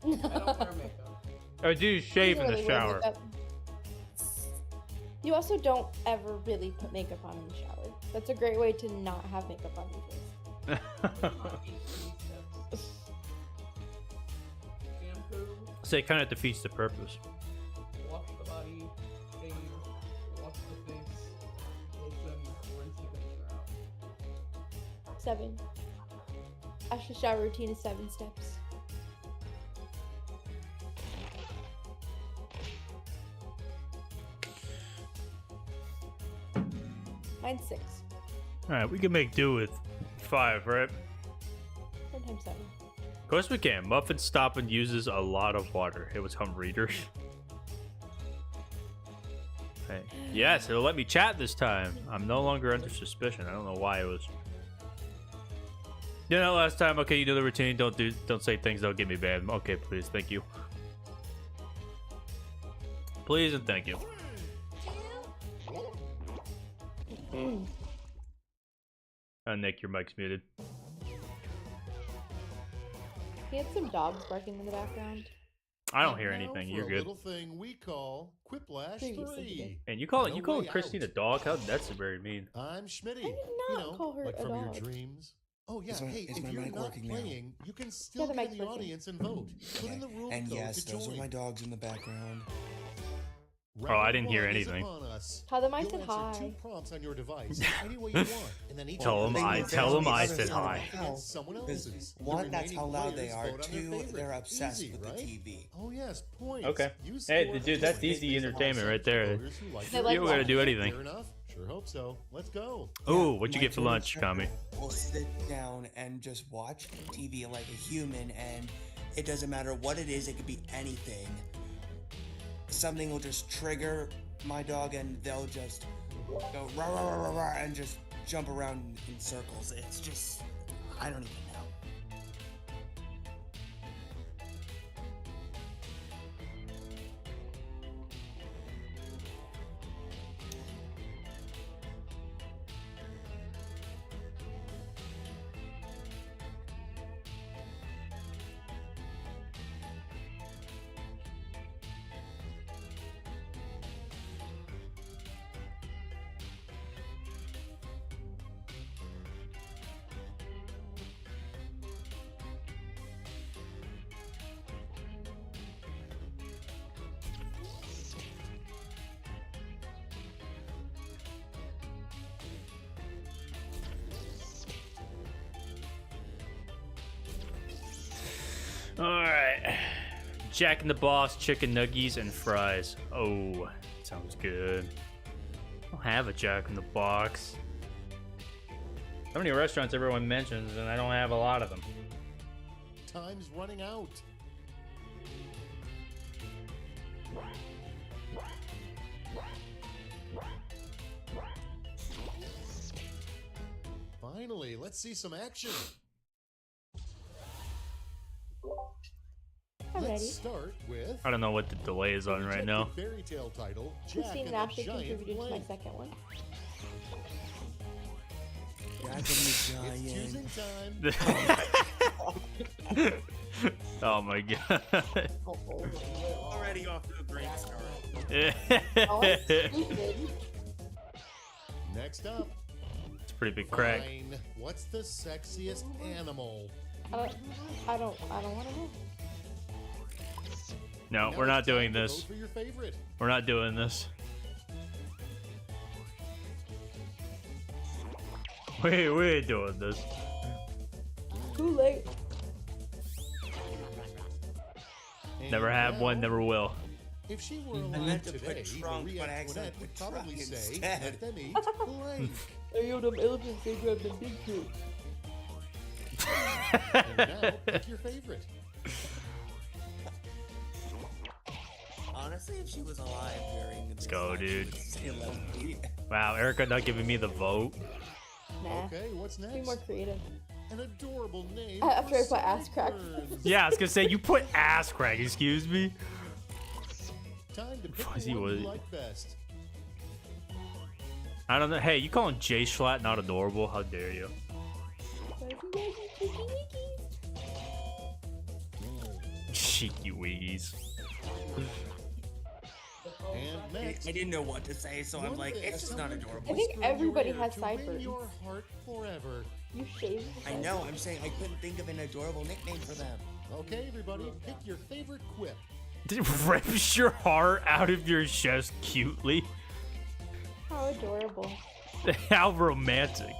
I don't wear makeup. or do you shave in the Literally wear shower? makeup. You also don't ever really put makeup on in the shower. That's a great way to not have makeup on your face. Not 18 steps. Shampoo, So it kind of defeats the purpose. wash the body, shave, wash the face, lotion, rinse the conditioner out. 7. Ashley's shower routine is 7 steps. Mine's 6. All right, we can make do with 5, right? Sometimes 7. Of course we can. Muffin Stoppin uses a lot of water. It was hum reader. Hey. Yes, it'll let me chat this time. I'm no longer under suspicion. I don't know why it was. You know, last time. Okay, you know the routine. Don't say things that'll get me banned. Okay, please, thank you. Please and thank you. Nick, your mic's muted. He had some dogs barking in the background. I don't hear Now anything. for You're a good. Little thing we call Quiplash Previously he 3. And you call No calling way Christine a out. dog? How that's very mean. I'm Schmitty. I did you not know, call her like a from dog. your dreams. Oh yeah, Is my- hey, is if my you're mic not working now? playing, you can still the get in mic's the working. audience and vote. Put in the room And code yes, to those are join. my dogs in the background. Oh, I didn't hear Round one is anything. upon us. Tell them I You'll said answer hi. 2 prompts on your device any way you want, and then each Tell one 'em will I- be tell 'em I against said someone hi. against someone Because else's. The one, that's remaining how loud they players are. vote on their 2, favorite. they're obsessed Easy, with right? the TV. Oh yes, points. Okay. You Hey, score dude, that's points. easy entertainment right there. Voters who like They your like You don't gotta watching. do anything. Fair enough. Sure hope so. Let's go. Ooh, what'd you My get for German lunch, Kami? Shepherd will sit down and just watch TV like a human, and it doesn't matter what it is, it could be anything. Something will just trigger my dog, and they'll just go rah, rah, rah, rah, rah, and just jump around in circles. It's just, I don't even know. right. Jack in the Box, chicken nuggies, and fries. Oh, sounds good. I don't have a Jack in the Box. So many restaurants everyone mentions, and I don't have a lot of them. Time's running out. Finally, let's see some action. I'm Let's ready. start with I don't know what the delay is on right now. Fairy tale title, Jack Christine and the Napster Giant contributed to my Blank. second one. Jack and the It's Giant. choosing time. Oh my god. Already off to a great start. Oh, that's stupid. Next up, It's a pretty big crack. fine. What's the sexiest animal? I don't want to know. No, Now we're not it's time doing to this. vote for your favorite. We're not doing this. We ain't doing this. Too late. And Never have one, now, never will. If she were I alive meant to put today, trunk, Marie but I Antoinette accidentally would put probably truck say, instead. let them eat blank. Hey, yo, them elephants, they grabbed the big fruit. And now, pick your favorite. Honestly, if she was alive during Let's go, dude. dude. Wow, Erica not giving me the vote. Nah. Okay, what's Be next? more creative. An adorable name. After for I put ass crack. sideburns. Yeah, I was gonna say you put ass crack. Excuse me. Time to pick Fuzzy the one was- you like best. I don't know. Hey, you calling Jay Schlatt not adorable? How dare you? Cheeky wiggies. And next, I didn't know what to say, so I'm one like, that it's just not someone adorable. I think whisper in your everybody ear has to win sideburns. your heart forever. You shave. I know, I'm saying I couldn't think of an adorable nickname for them. Okay, everybody, pick your favorite quip. Rips your heart out of your chest cutely. How adorable. How romantic.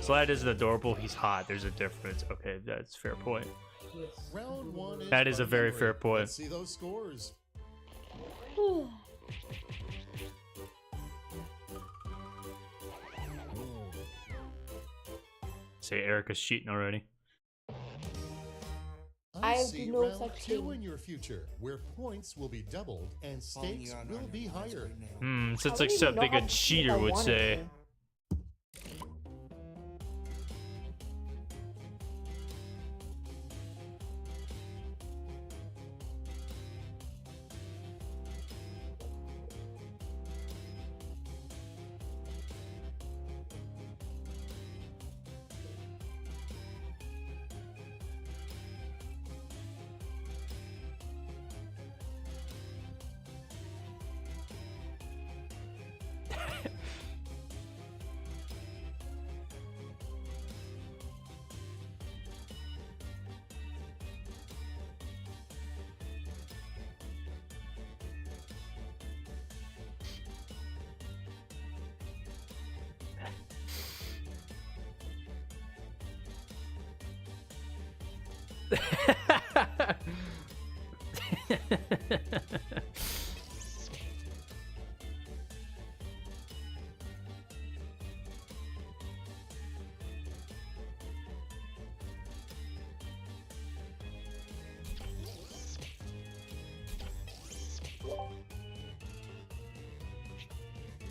Slide isn't adorable, he's hot. There's a difference. Okay, that's a fair point. Round one is That is a by very memory. fair point. Let's see those scores. Say Erica's cheating already. I see do no round such two thing. in your future, where points will be doubled and Following stakes you on will your be advice higher. right now. Hmm, I sounds wouldn't like even know something how a to cheat if cheater I would wanted say. to.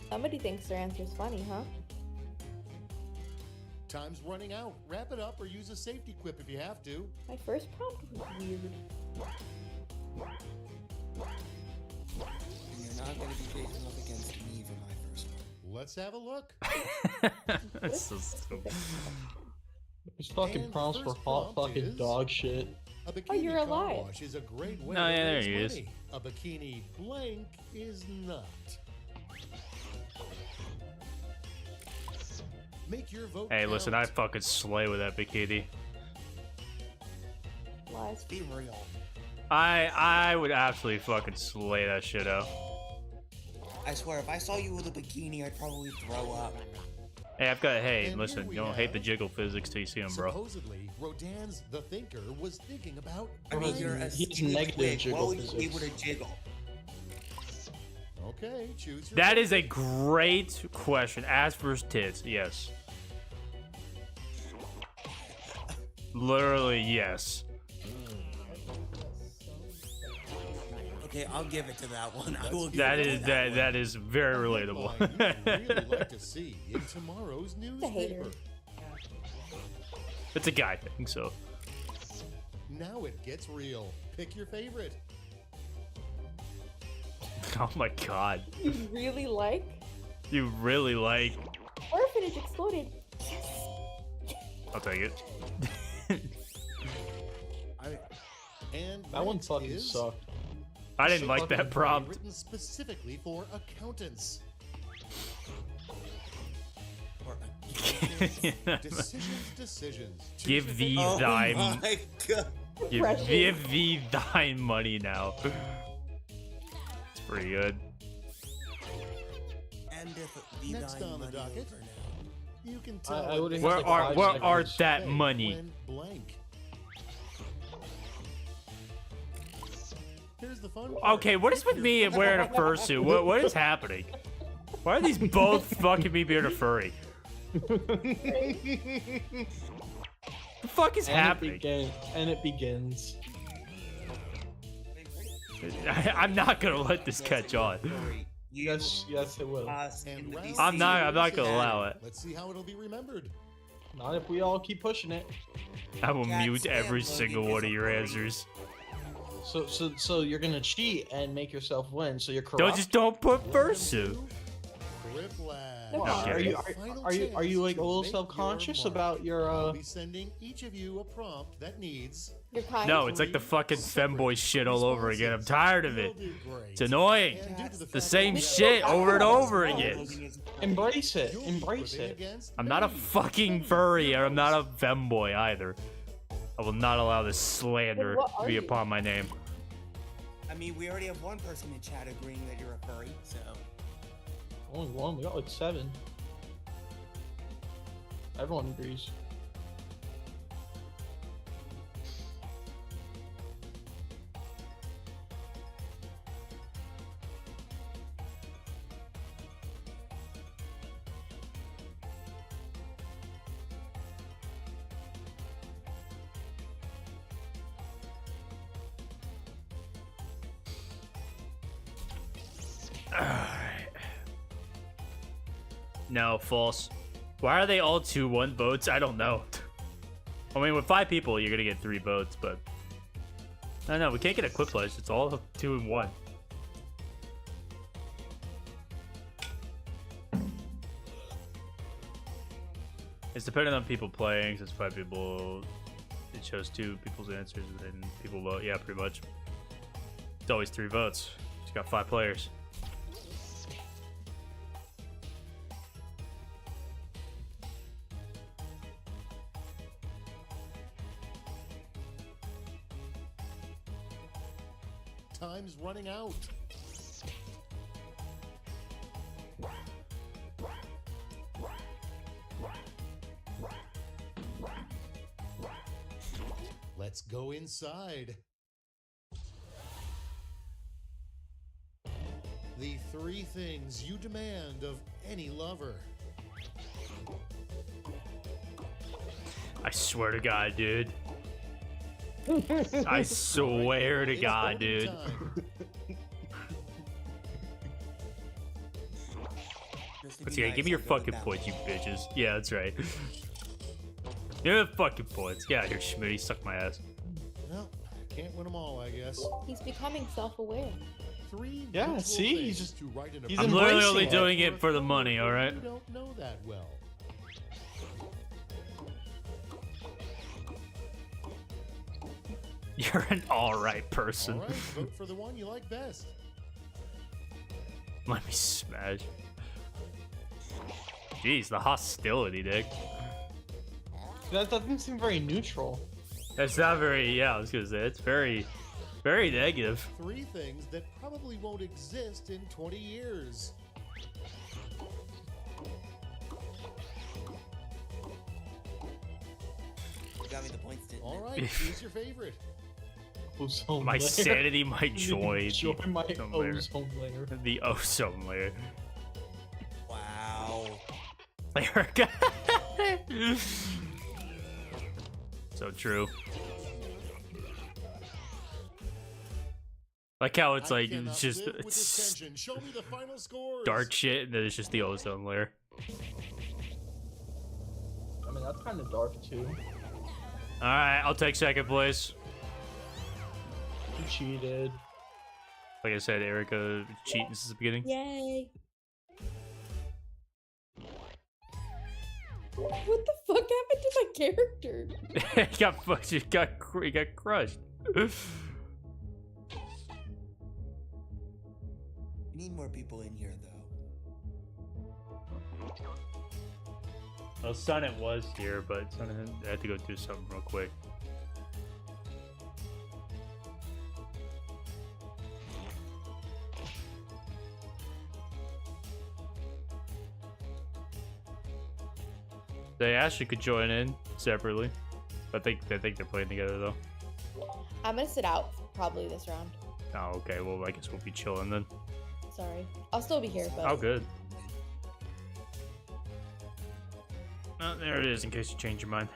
Somebody thinks their answer's funny, huh? Time's running out. Wrap it up or use a safety quip if you have to. My first prompt was weird. And you're not going to be facing up against me for my first one. Let's have a look. That's so stupid. These fucking And prompts for first hot prompt fucking is- dog shit. A bikini you're car alive. wash is a great way Oh, to yeah, there raise he is. money. A bikini blank is not. Make your vote Hey, listen, I count. fucking slay with that bikini. Lies. Be real. I would absolutely fucking slay that shit out. I swear, if I saw you with a bikini, I'd probably throw up. Hey, I've got. Hey, And listen, here we you don't hate the have- jiggle physics till you see them, bro. Supposedly, Rodin's The Thinker was thinking about. I mean, you're a He's huge negative twig. jiggle What would you be physics. able to jiggle? Okay, choose your. That is a great question. Ass versus tits. Yes. Literally, yes. Okay, I'll give it to that one. I will give That it is to that one. that is very relatable. Headline you'd really like to see in tomorrow's a hater. newspaper. It's a guy thing, so. Now it gets real. Pick your favorite. Oh my god. You really like? You really like. Orphanage exploded. I'll take it. And That one next fucking is sucked. I didn't like that prompt. Written specifically for accountants. Or Decisions. Choose Give your thee favorite. Oh thy my god. give thee thy money now. It's pretty good. And if the Next dying on the money docket. over now. You can I tell. would've it hit Where like are 5 where seconds. are that fake money? when blank. Here's the fun part. Okay, what is with me wearing a fursuit? What is happening? Why are these both fucking me being a furry? The fuck is happening? And it begins. I'm not gonna let this catch on. You, Yes, yes, it will. us, And and round DC. I'm not gonna allow it. Let's see how it'll be remembered. Not if we all keep pushing it. I will Jack mute every Spam single Logan one is of a your furry. answers. So you're gonna cheat and make yourself win. So you're corrupt. Don't put fursuit. Grip Lab. No, Are kidding. you are you like a little self-conscious about your I'll be sending each of you a prompt that needs. You're kind. No, it's like the fucking femboy shit all over again. I'm tired of it. It's annoying. And due to the The fact same that shit over and over Logan again. is- embrace it, you'll be embrace quipping it. against I'm not a me. fucking furry, or I'm not a femboy either. I will not allow this slander Then what to are be you? upon my name. I mean, we already have one person in chat agreeing that you're a furry, so. Only one. We got like 7. Everyone agrees. No, false. Why are they all 2-1 votes? I don't know. I mean, with 5 people, you're gonna get 3 votes, but no, we can't get a quick place. It's all 2 and 1. It's dependent on people playing. Since 5 people, it shows 2 people's answers, and then people vote. Yeah, pretty much. It's always 3 votes. You got 5 players. Time's running out. Let's go inside. The 3 things you demand of any lover. I swear to God, dude. I swear to It's God, voting dude. time. Just to Let's be get. nice, Give me your I'll go with fucking that points, you one. bitches. Yeah, that's right. Give me the fucking points. Get out here, Schmitty. Suck my ass. Well, can't win them all, I guess. He's becoming self-aware. 3 Yeah, neutral see? things He's just- to write in a he's I'm book literally embracing only it. doing it for the money, You alright? don't know that well. You're an alright person. All right, vote for the one you like best. Let me smash. Jeez, the hostility, Dick. That doesn't seem very neutral. That's not very. Yeah, I was gonna say it's very, very negative. 3 things that probably won't exist in 20 years. me the points, didn't All it? right, choose your favorite. Ozone My layer. sanity might join. Join my ozone layer. ozone layer. The ozone layer. Wow. Erica. So true. Like how it's I like cannot it's just live with this it's tension. Show me the final scores. dark shit, and then it's just the ozone layer. I mean, that's kind of dark too. All right, I'll take second place. You cheated. Like I said, Erica cheating since the beginning. Yay. What the fuck happened to my character? He got fucked. He got crushed. We need more people in here, though. Well, Sonnet was here, but Sonnet had to go do something real quick. They actually could join in separately. I think they're playing together though. I'm gonna sit out probably this round. Oh, okay. Well, I guess we'll be chilling then. Sorry. I'll still be here, but Oh, good. Oh, there it is. In case you change your mind.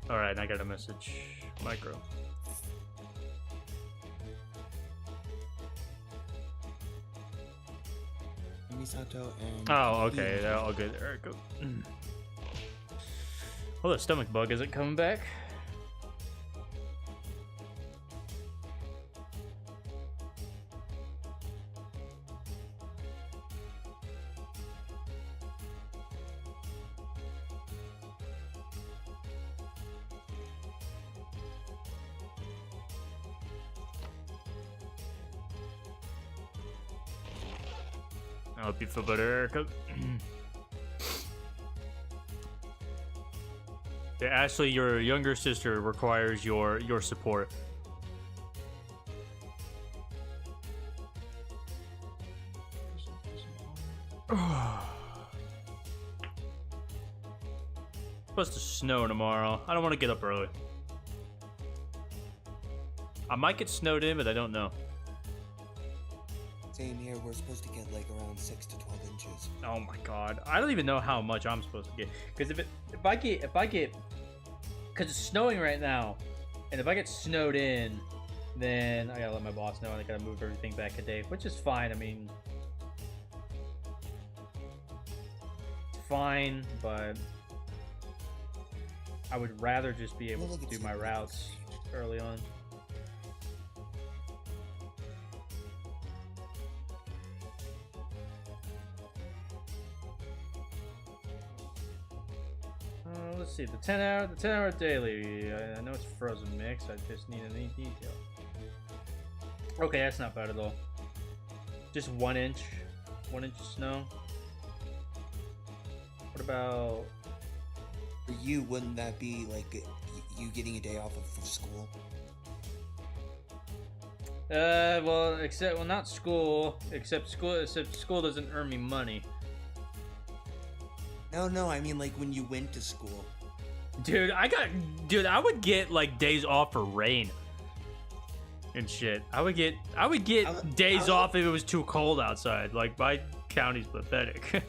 All right, I got a message. Micro. Misato and Oh, okay. They're all good. There we go. Well, the stomach bug isn't coming back. I hope you feel better, Erica. Yeah, Ashley, your younger sister requires your support. Supposed to snow tomorrow. I don't want to get up early. I might get snowed in, but I don't know. Same here. We're supposed to get like around 6 to 12 inches. Oh my god, I don't even know how much I'm supposed to get. Because if I get, because it's snowing right now, and if I get snowed in, then I gotta let my boss know and I gotta move everything back a day, which is fine. I mean, it's fine, but I would rather just be able to do my routes early on. Let's see, the 10 hour daily. I know it's frozen mix. I just need any detail. Okay, that's not bad at all. Just 1 inch of snow. What about? For you, wouldn't that be like you getting a day off of school? Well, not school. Except school doesn't earn me money. No, I mean like when you went to school. Dude, I would get like days off for rain and shit. I would get days off if it was too cold outside. Like, my county's pathetic.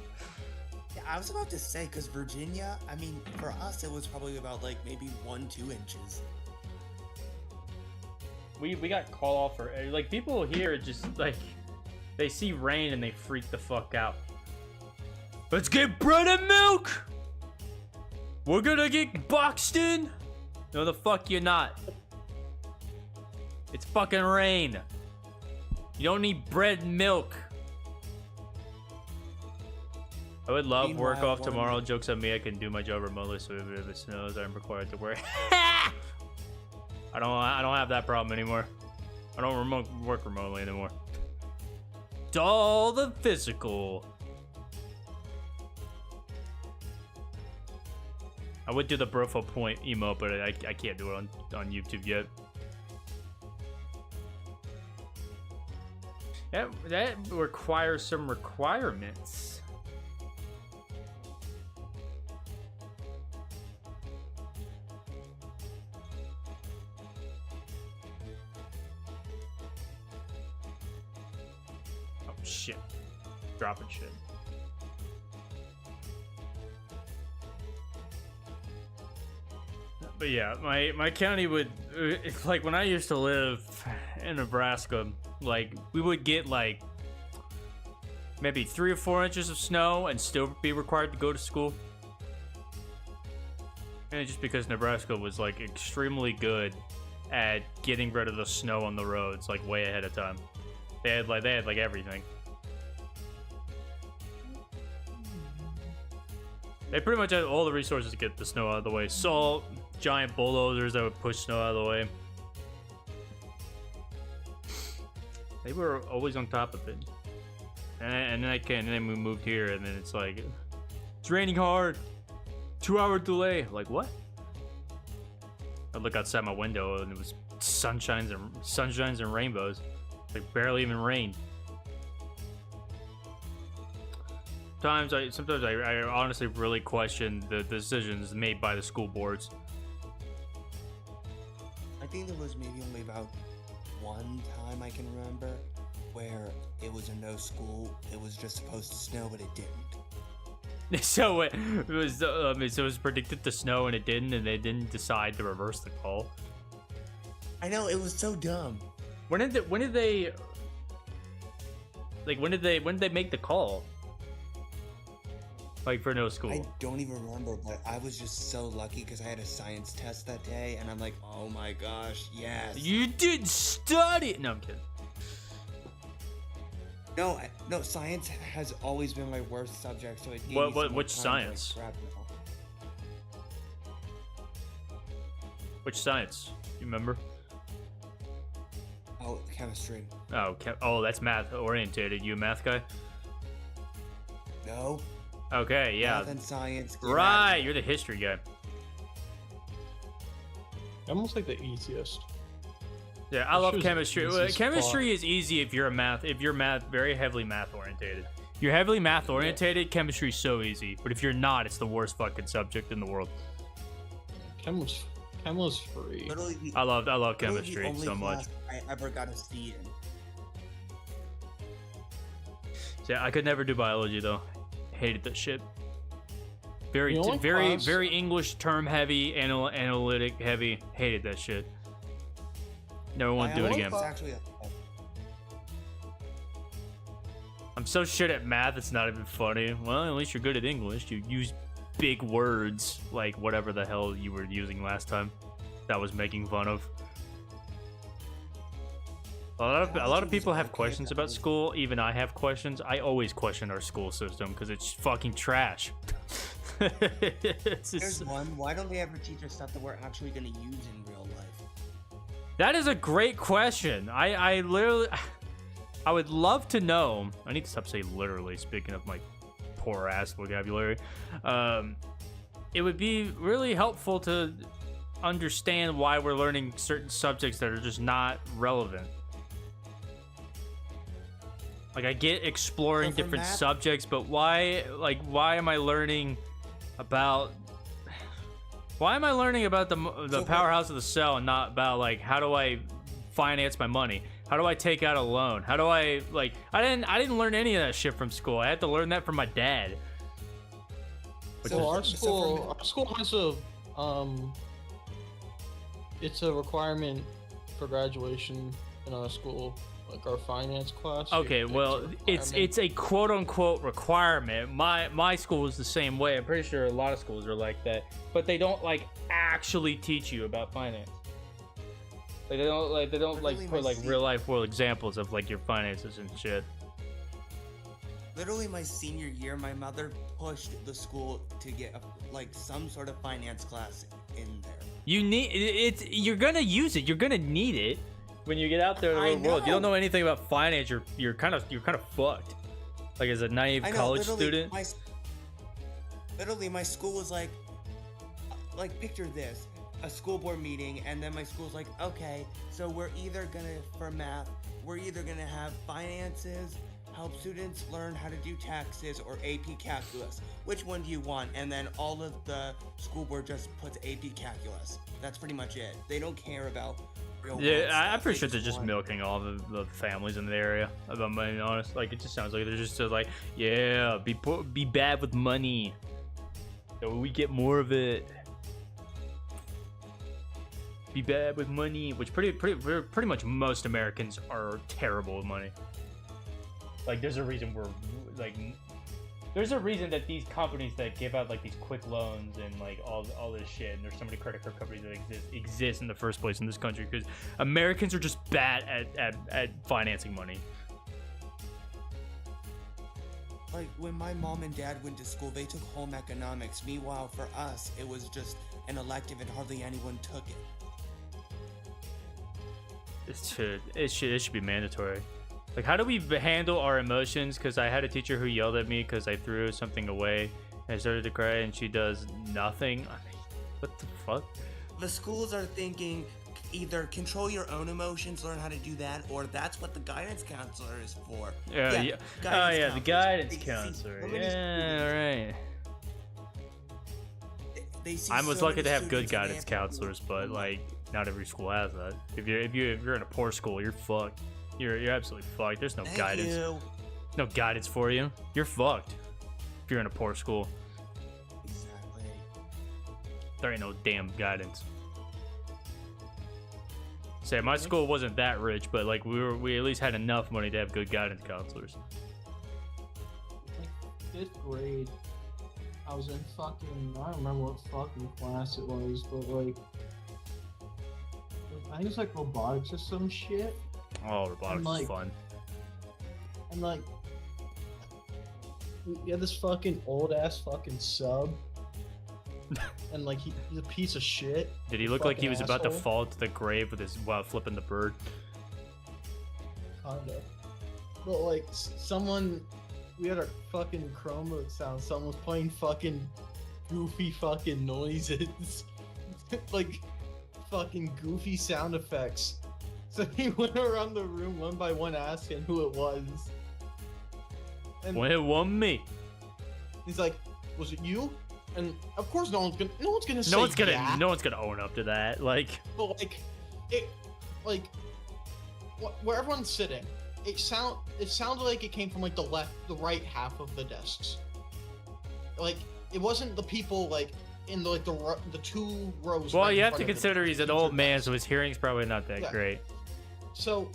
Yeah, I was about to say, because Virginia, I mean, for us it was probably about like maybe 1-2 inches. We got call off for, like, people here just like, they see rain and they freak the fuck out. Let's get bread and milk. We're gonna get boxed in. No, the fuck you're not. It's fucking rain. You don't need bread and milk. I would love work Meanwhile, off tomorrow. Jokes on me. I can do my job remotely, so even if it snows, I'm required to wear. I don't have that problem anymore. I don't work remotely anymore. Dull the physical. I would do the Brofo Point emote, but I can't do it on YouTube yet. That requires some requirements. shit, dropping shit. But yeah, my county would, like when I used to live in Nebraska, like we would get like maybe 3 or 4 inches of snow and still be required to go to school. And just because Nebraska was like extremely good at getting rid of the snow on the roads like way ahead of time. They had like everything. They pretty much had all the resources to get the snow out of the way. Salt, giant bulldozers that would push snow out of the way. They were always on top of it. And then we moved here, and then it's like, it's raining hard. 2-hour delay. Like what? I look outside my window, and it was sunshines and rainbows. Like barely even rained. Sometimes I honestly really question the decisions made by the school boards. I think there was maybe only about one time I can remember where it was a no school. It was just supposed to snow, but it didn't. So it was so it was predicted to snow and it didn't, and they didn't decide to reverse the call. I know, it was so dumb. When did they make the call? Like for no school. I don't even remember, but I was just so lucky because I had a science test that day, and I'm like, oh my gosh, yes. You did study. No, I'm kidding. No, science has always been my worst subject, so it gave me so much Which time to, science? like, grab it all. Which science? You remember? Oh, chemistry. Oh, that's math orientated. You a math guy? No. Okay, yeah. Math and science. Right, you're the history guy. Almost like the easiest. Yeah, I love Sure, chemistry. easy as Chemistry fuck. is easy if you're very heavily math orientated. If you're heavily math orientated, chemistry is so easy. But if you're not, it's the worst fucking subject in the world. Chem was free. Literally, I love literally chemistry the only so much. class I ever got a C in. Yeah, I could never do biology though. Hated that shit. Very The only class- very English term heavy, analytic heavy. Hated that shit. Never want to do it Biology again. was actually I'm so shit at math, it's not even funny. Well, at least you're good at English. You use big words like whatever the hell you were using last time. That was making fun of. A lot of people have questions about school. Even I have questions. I always question our school system because it's fucking trash. It's just- There's one. Why don't they ever teach us stuff that we're actually going to use in real life? That is a great question. I literally, I would love to know. I need to stop saying literally. Speaking of my poor ass vocabulary, it would be really helpful to understand why we're learning certain subjects that are just not relevant. Like I get exploring So for different math- subjects, but why? Like why am I learning about? Why am I learning about the powerhouse of the cell and not about like how do I finance my money? How do I take out a loan? How do I like I didn't learn any of that shit from school. I had to learn that from my dad. So our school has a it's a requirement for graduation in our school, like our finance class. Okay, well, it's a quote unquote requirement. My school was the same way. I'm pretty sure a lot of schools are like that, but they don't like actually teach you about finance. Like they don't Literally put my like real life world examples of like your finances and shit. Literally my senior year, my mother pushed the school to get like some sort of finance class in there. You're gonna use it. You're gonna need it when you get out there in the I real world. You don't know. know anything about finance. You're kind of fucked. Like as a naive I know, college literally, student. Literally, my school was like picture this, a school board meeting, and then my school's like, okay, so we're either gonna have finances, help students learn how to do taxes, or AP Calculus. Which one do you want? And then all of the school board just puts AP Calculus. That's pretty much it. They don't care about real Yeah, world I'm stuff. pretty They sure they're just want- milking all the families in the area. If I'm being honest, like it just sounds like they're just like, yeah, be bad with money, so we get more of it. Be bad with money, which pretty much most Americans are terrible with money. Like, there's a reason we're like, there's a reason that these companies that give out like these quick loans and like all this shit, and there's so many credit card companies that exist in the first place in this country because Americans are just bad at financing money. Like when my mom and dad went to school, they took home economics. Meanwhile, for us, it was just an elective and hardly anyone took it. It should be mandatory. Like, how do we handle our emotions? Because I had a teacher who yelled at me because I threw something away and I started to cry, and she does nothing. I mean, what the fuck? The schools are thinking either control your own emotions, learn how to do that, or that's what the guidance counselor is for. Yeah. Oh yeah, the guidance They see counselor. so many Yeah, students- right. They see I was so lucky many to have good students and they guidance have to- counselors, but like not every school has that. If you're in a poor school, you're fucked. You're absolutely fucked. There's no Thank guidance. you. No guidance for you. You're fucked. If you're in a poor school, Exactly. there ain't no damn guidance. Say my school wasn't that rich, but like we at least had enough money to have good guidance counselors. Like 5th grade, I was in fucking, I don't remember what fucking class it was, but like, I think it's like robotics or some shit. Oh, robotics is like- fun. And like, we had this fucking old ass fucking sub. And like, he's a piece of shit. Did he look like he fucking was about to asshole. fall to the grave with his while flipping the bird? Kinda. But like, someone, we had our fucking Chromebook sound, someone was playing fucking goofy fucking noises. Like, fucking goofy sound effects. So he went around the room one by one asking who it was. And Well, it wasn't me. he's like, was it you? And of course no one's gonna say No one's gonna yeah. no one's gonna own up to that. Like, But where everyone's sitting, it sounded like it came from like the right half of the desks. Like, it wasn't the people like in the the 2 rows. well, right in you have front to of the consider he's an teacher old man, desk. so his hearing's probably not that Yeah. great. So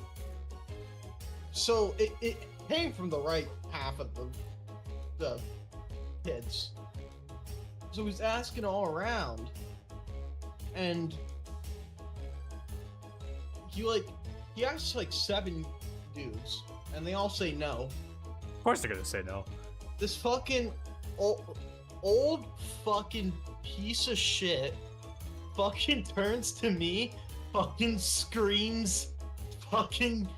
it came from the right half of the kids. So he's asking all around, and he asks like 7 dudes, and they all say no. Of course they're gonna say no. This fucking old fucking piece of shit fucking turns to me, fucking screams, fucking.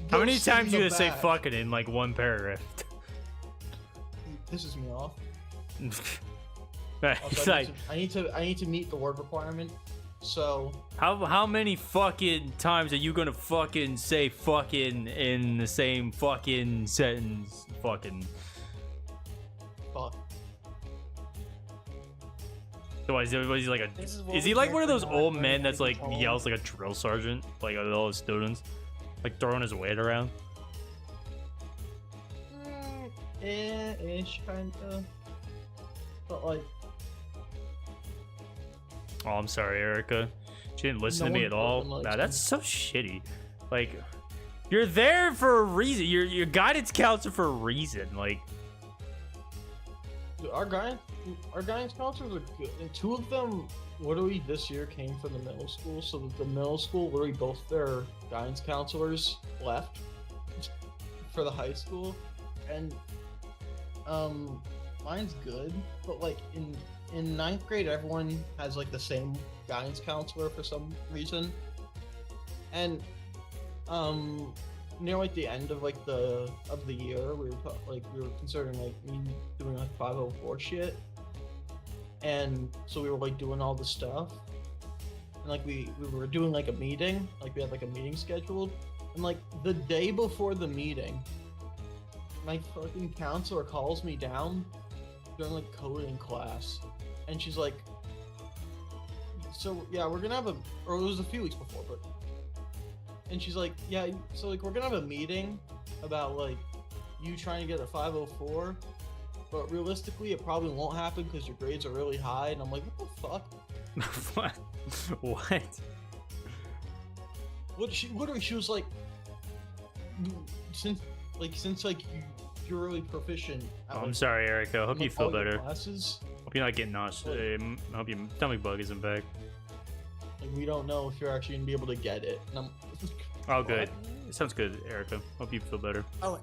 How many goes in times the you gonna say back. fucking in like one paragraph? Pisses me off. It's Also, like, I need to meet the word requirement. So how many fucking times are you gonna fucking say fucking in the same fucking sentence? Fucking. fuck. So is he like a? This is what Is he we like get one of for those not old learning men how that's to like control. yells like a drill sergeant, like at all his students, like throwing his weight around? Ish kinda. But like, Oh, I'm sorry, Erica. She didn't listen No to me one at all. fucking likes Nah, me. that's so shitty. Like, you're there for a reason. Your guidance counselor for a reason. Like, dude, our guidance counselors are good, and 2 of them literally this year came from the middle school. So the middle school, literally both their guidance counselors left for the high school, and mine's good, but like in 9th grade, everyone has like the same guidance counselor for some reason, and near like the end of like the year, we were considering like me doing like 504 shit, and so we were like doing all the stuff, and like we were doing like a meeting, like we had like a meeting scheduled, and like the day before the meeting, my fucking counselor calls me down during like coding class, and she's like, so yeah, we're gonna have or it was a few weeks before, but And she's like, yeah, so like we're gonna have a meeting about like you trying to get a 504, but realistically it probably won't happen because your grades are really high. And I'm like, what the fuck? What? What? What she literally she was like, since you're really proficient. At, Oh, I'm like, sorry, Erica. I hope you like, feel all your better. Classes, Hope you're not getting nauseous. I hope your stomach bug isn't back. like we don't know if you're actually gonna be able to get it. And I'm, Oh, good. It sounds good, Erica. Hope you feel better. Oh,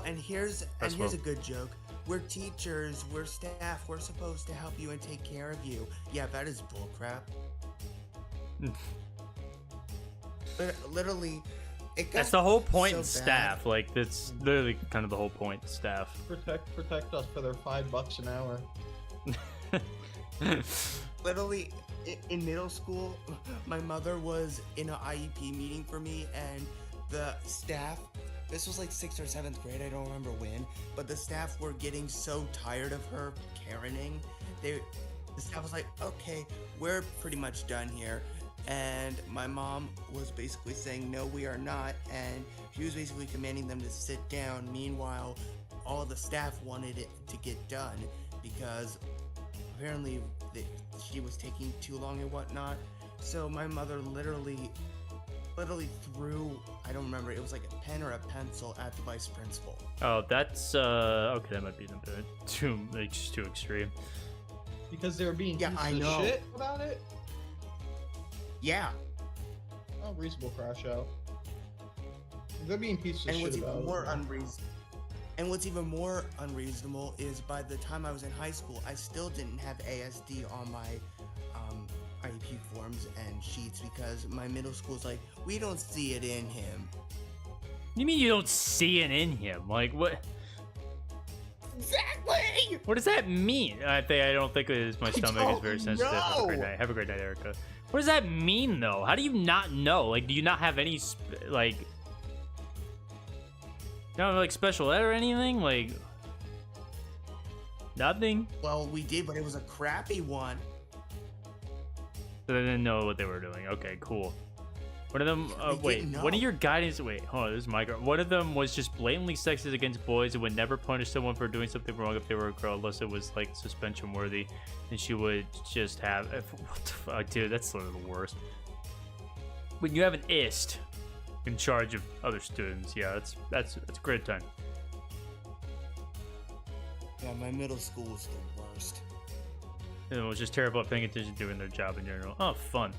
and here's That's a well. good joke. We're teachers, we're staff, we're supposed to help you and take care of you. Yeah, that is bullcrap. Literally, it got That's the whole point so in bad. staff. Like, that's literally kind of the whole point, staff. protect us for their $5 an hour. Literally, in middle school, my mother was in an IEP meeting for me, and the staff, this was like 6th or 7th grade, I don't remember when, but the staff were getting so tired of her Karening. The staff was like, okay, we're pretty much done here. And my mom was basically saying, no, we are not. And she was basically commanding them to sit down. Meanwhile, all the staff wanted it to get done because apparently she was taking too long and whatnot. So my mother literally threw, I don't remember, it was like a pen or a pencil at the vice principal. Oh, that's okay. That might be a bit too, like, just too extreme. Because they were being Yeah, pieces I of know. shit about it. Yeah. Oh, reasonable crash out. They're being pieces of And shit what's about even more it. unreasonable is by the time I was in high school, I still didn't have ASD on my IEP forms and sheets because my middle school's like, we don't see it in him. You mean you don't see it in him? Like, what? Exactly! What does that mean? I don't think it is. My stomach is very don't sensitive. Have a great know. night. Have a great night, Erica. What does that mean, though? How do you not know? Like, do you not have any like? You don't have like special ed or anything? Like, nothing. Well, we did, but it was a crappy one. So they didn't know what they were doing. Okay, cool. One of them, They wait, didn't one of know. your guidance, wait, hold on, this is my girl. One of them was just blatantly sexist against boys and would never punish someone for doing something wrong if they were a girl, unless it was like suspension worthy. And she would just have, what the fuck, dude, that's sort of the worst. When you have an IST in charge of other students, yeah, that's a great time. Yeah, my middle school was the worst. And it was just terrible at paying attention to doing their job in general. Oh, fun.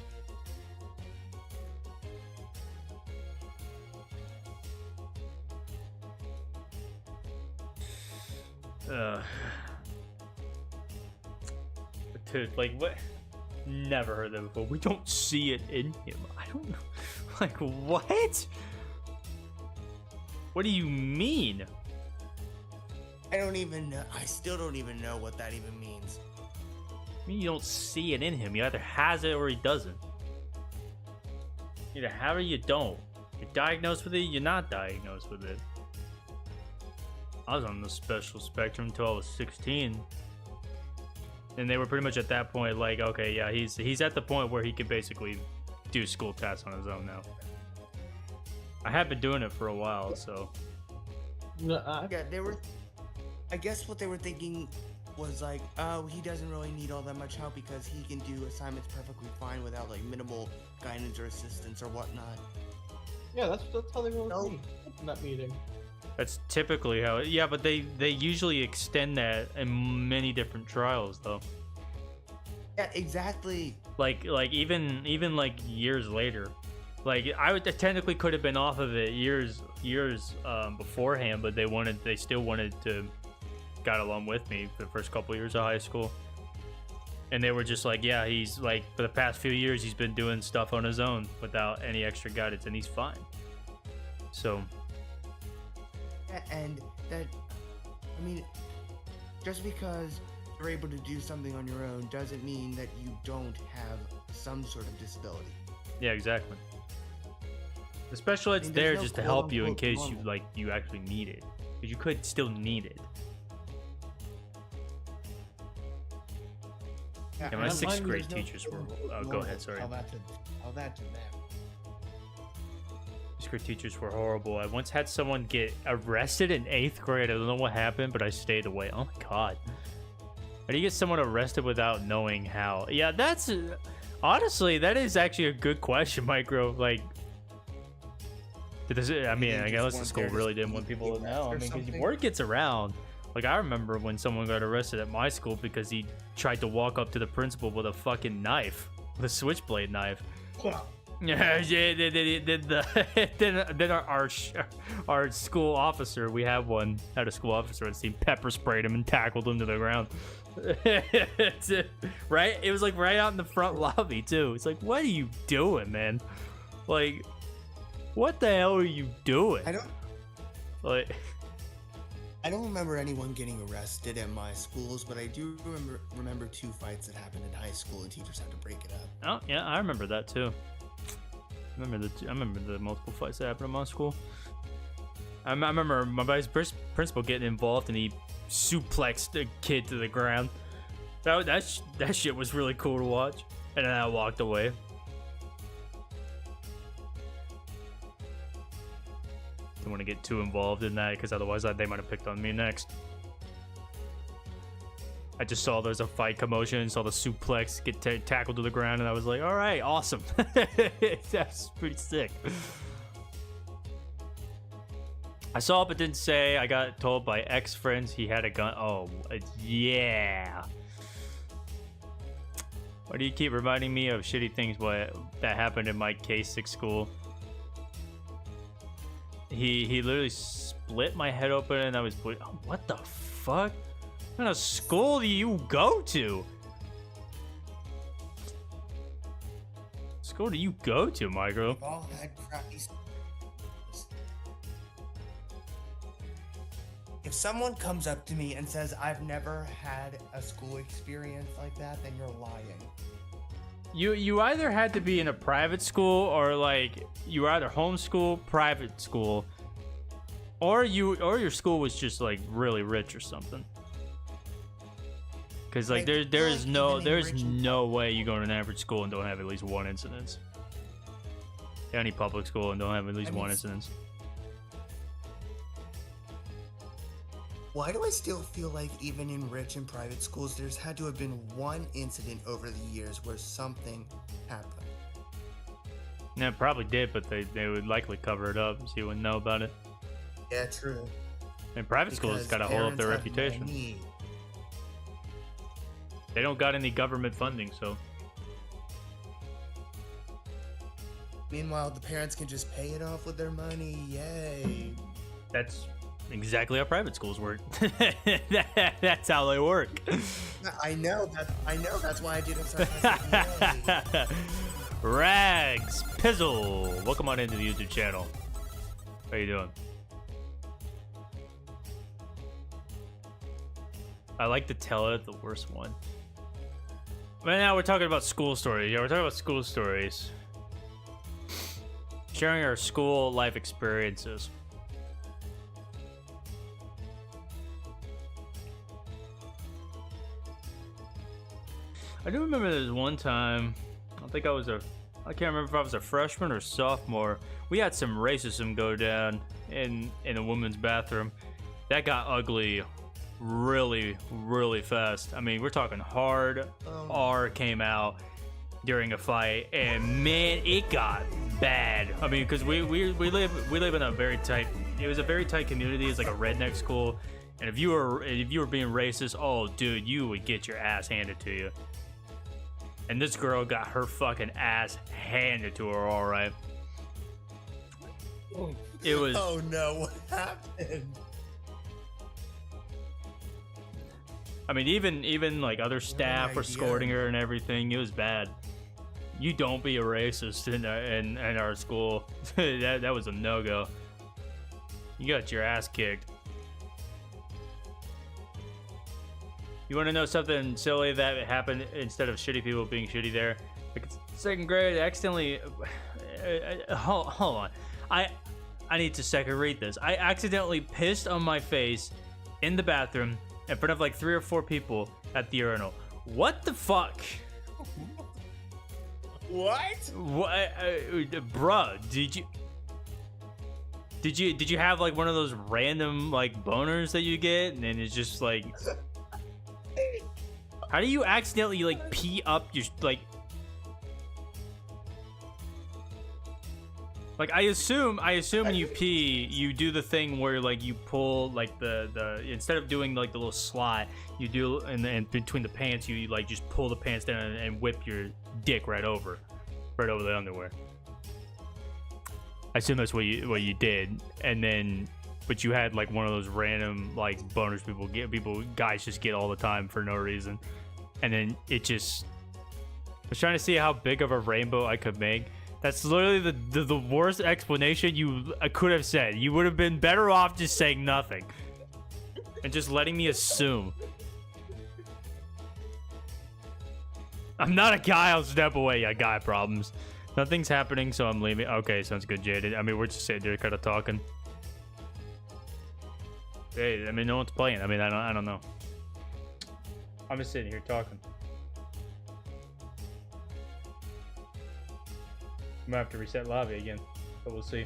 Dude, like, what? Never heard that before. We don't see it in him. I don't know. Like, what? What do you mean? I don't even know. I still don't even know what that even means. I mean, you don't see it in him. He either has it or he doesn't. You either have it or you don't. You're diagnosed with it, you're not diagnosed with it. I was on the special spectrum until I was 16. And they were pretty much at that point like, okay, yeah, he's at the point where he can basically do school tasks on his own now. I have been doing it for a while, so. No, Yeah, they were. I guess what they were thinking was like, oh, he doesn't really need all that much help because he can do assignments perfectly fine without like minimal guidance or assistance or whatnot. yeah, that's how they were No. with me in that meeting. That's typically how yeah, but they usually extend that in many different trials though. Yeah, exactly. Like even like years later. Like I technically could have been off of it years beforehand, but they still wanted to got along with me for the first couple years of high school. And they were just like, yeah, he's like for the past few years he's been doing stuff on his own without any extra guidance and he's fine. So And that, I mean, just because you're able to do something on your own doesn't mean that you don't have some sort of disability. yeah, exactly. The special ed's I mean, there there's no just to help you in quote-unquote case you normal. like you actually need it. Because you could still need it. Yeah, my mine- sixth mine grade was no teachers were. quote-unquote Oh, go normal. ahead. Sorry. Tell that to them. grade teachers were horrible. I once had someone get arrested in 8th grade. I don't know what happened, but I stayed away. Oh my god. How do you get someone arrested without knowing how? Yeah, that's... honestly, that is actually a good question, Micro. Like... I mean, I guess the school really didn't want people to know. I mean, because word gets around. Like, I remember when someone got arrested at my school because he tried to walk up to the principal with a fucking knife. With a switchblade knife. Yeah, then our school officer, we had a school officer that seen pepper sprayed him and tackled him to the ground. Right? It was like right out in the front lobby too. It's like, what are you doing, man? Like, what the hell are you doing? I don't remember anyone getting arrested at my schools, but I do remember 2 fights that happened in high school and teachers had to break it up. Oh yeah, I remember that too. I remember the multiple fights that happened in my school. I remember my vice principal getting involved and he suplexed a kid to the ground. That shit was really cool to watch. And then I walked away. Don't want to get too involved in that because otherwise they might have picked on me next. I just saw there's a fight commotion, saw the suplex get tackled to the ground, and I was like, all right, awesome. That's pretty sick. I saw it but didn't say. I got told by ex-friends he had a gun. Oh, yeah. Why do you keep reminding me of shitty things that happened in my K6 school? He literally split my head open and I was bleeding. Oh, what the fuck? What kind of school do you go to? School do you go to, Micro? We've all had crappy schools. If someone comes up to me and says, I've never had a school experience like that, then you're lying. You either had to be in a private school or like you were either homeschool, private school, or your school was just like really rich or something. Because like there's no way you go to an average school and don't have at least one incident. Any public school and don't have at least one incident. Why do I still feel like even in rich and private schools, there's had to have been one incident over the years where something happened? Yeah, it probably did, but they would likely cover it up so you wouldn't know about it. Yeah, true. And private schools got to hold up their reputation. They don't got any government funding, so. Meanwhile, the parents can just pay it off with their money. Yay. That's exactly how private schools work. That's how they work. I know. That's why I did it sarcastically. Rags Pizzle, welcome on into the YouTube channel. How you doing? I like to tell it the worst one. Right now we're talking about school stories. Yeah, we're talking about school stories. Sharing our school life experiences. I do remember there was one time, I can't remember if I was a freshman or sophomore. We had some racism go down in a women's bathroom. That got ugly really, really fast. I mean, we're talking hard R came out during a fight, and man, it got bad. I mean, because we live in a very tight. It was a very tight community. It's like a redneck school, and if you were being racist, oh dude, you would get your ass handed to you. And this girl got her fucking ass handed to her, all right. It was. Oh no! What happened? I mean, even like other staff were escorting her and everything. It was bad. You don't be a racist in our school. that was a no-go. You got your ass kicked. You want to know something silly that happened instead of shitty people being shitty there? Like, second grade, I accidentally. Hold on. I need to second read this. I accidentally pissed on my face in the bathroom in front of like 3 or 4 people at the urinal. What the fuck? What? What? Bruh, did you? Did you have like one of those random like boners that you get, and then it's just like, how do you accidentally like pee up your like? Like I assume when you pee, you do the thing where like you pull like the instead of doing like the little slot, you do and between the pants you like just pull the pants down and whip your dick right over the underwear. I assume that's what you did, and then but you had like one of those random like boners guys just get all the time for no reason, and then it just. I was trying to see how big of a rainbow I could make. That's literally the worst explanation I could have said. You would have been better off just saying nothing and just letting me assume. I'm not a guy. I'll step away. I got problems. Nothing's happening, so I'm leaving. Okay, sounds good, Jaded. I mean, we're just sitting there kind of talking. Hey, I mean, no one's playing. I mean, I don't know. I'm just sitting here talking. I'm gonna have to reset lobby again, but we'll see.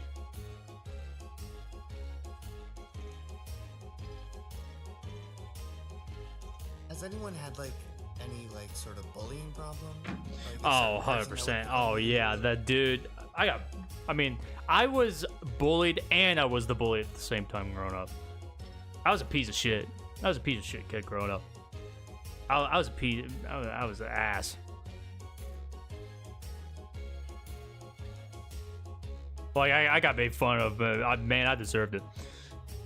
Has anyone had like any like sort of bullying problem? Like, Oh, 100%. Oh yeah, that dude. I mean, I was bullied and I was the bully at the same time growing up. I was a piece of shit. I was a piece of shit kid growing up. I was an ass. Like, I got made fun of, but man, I deserved it.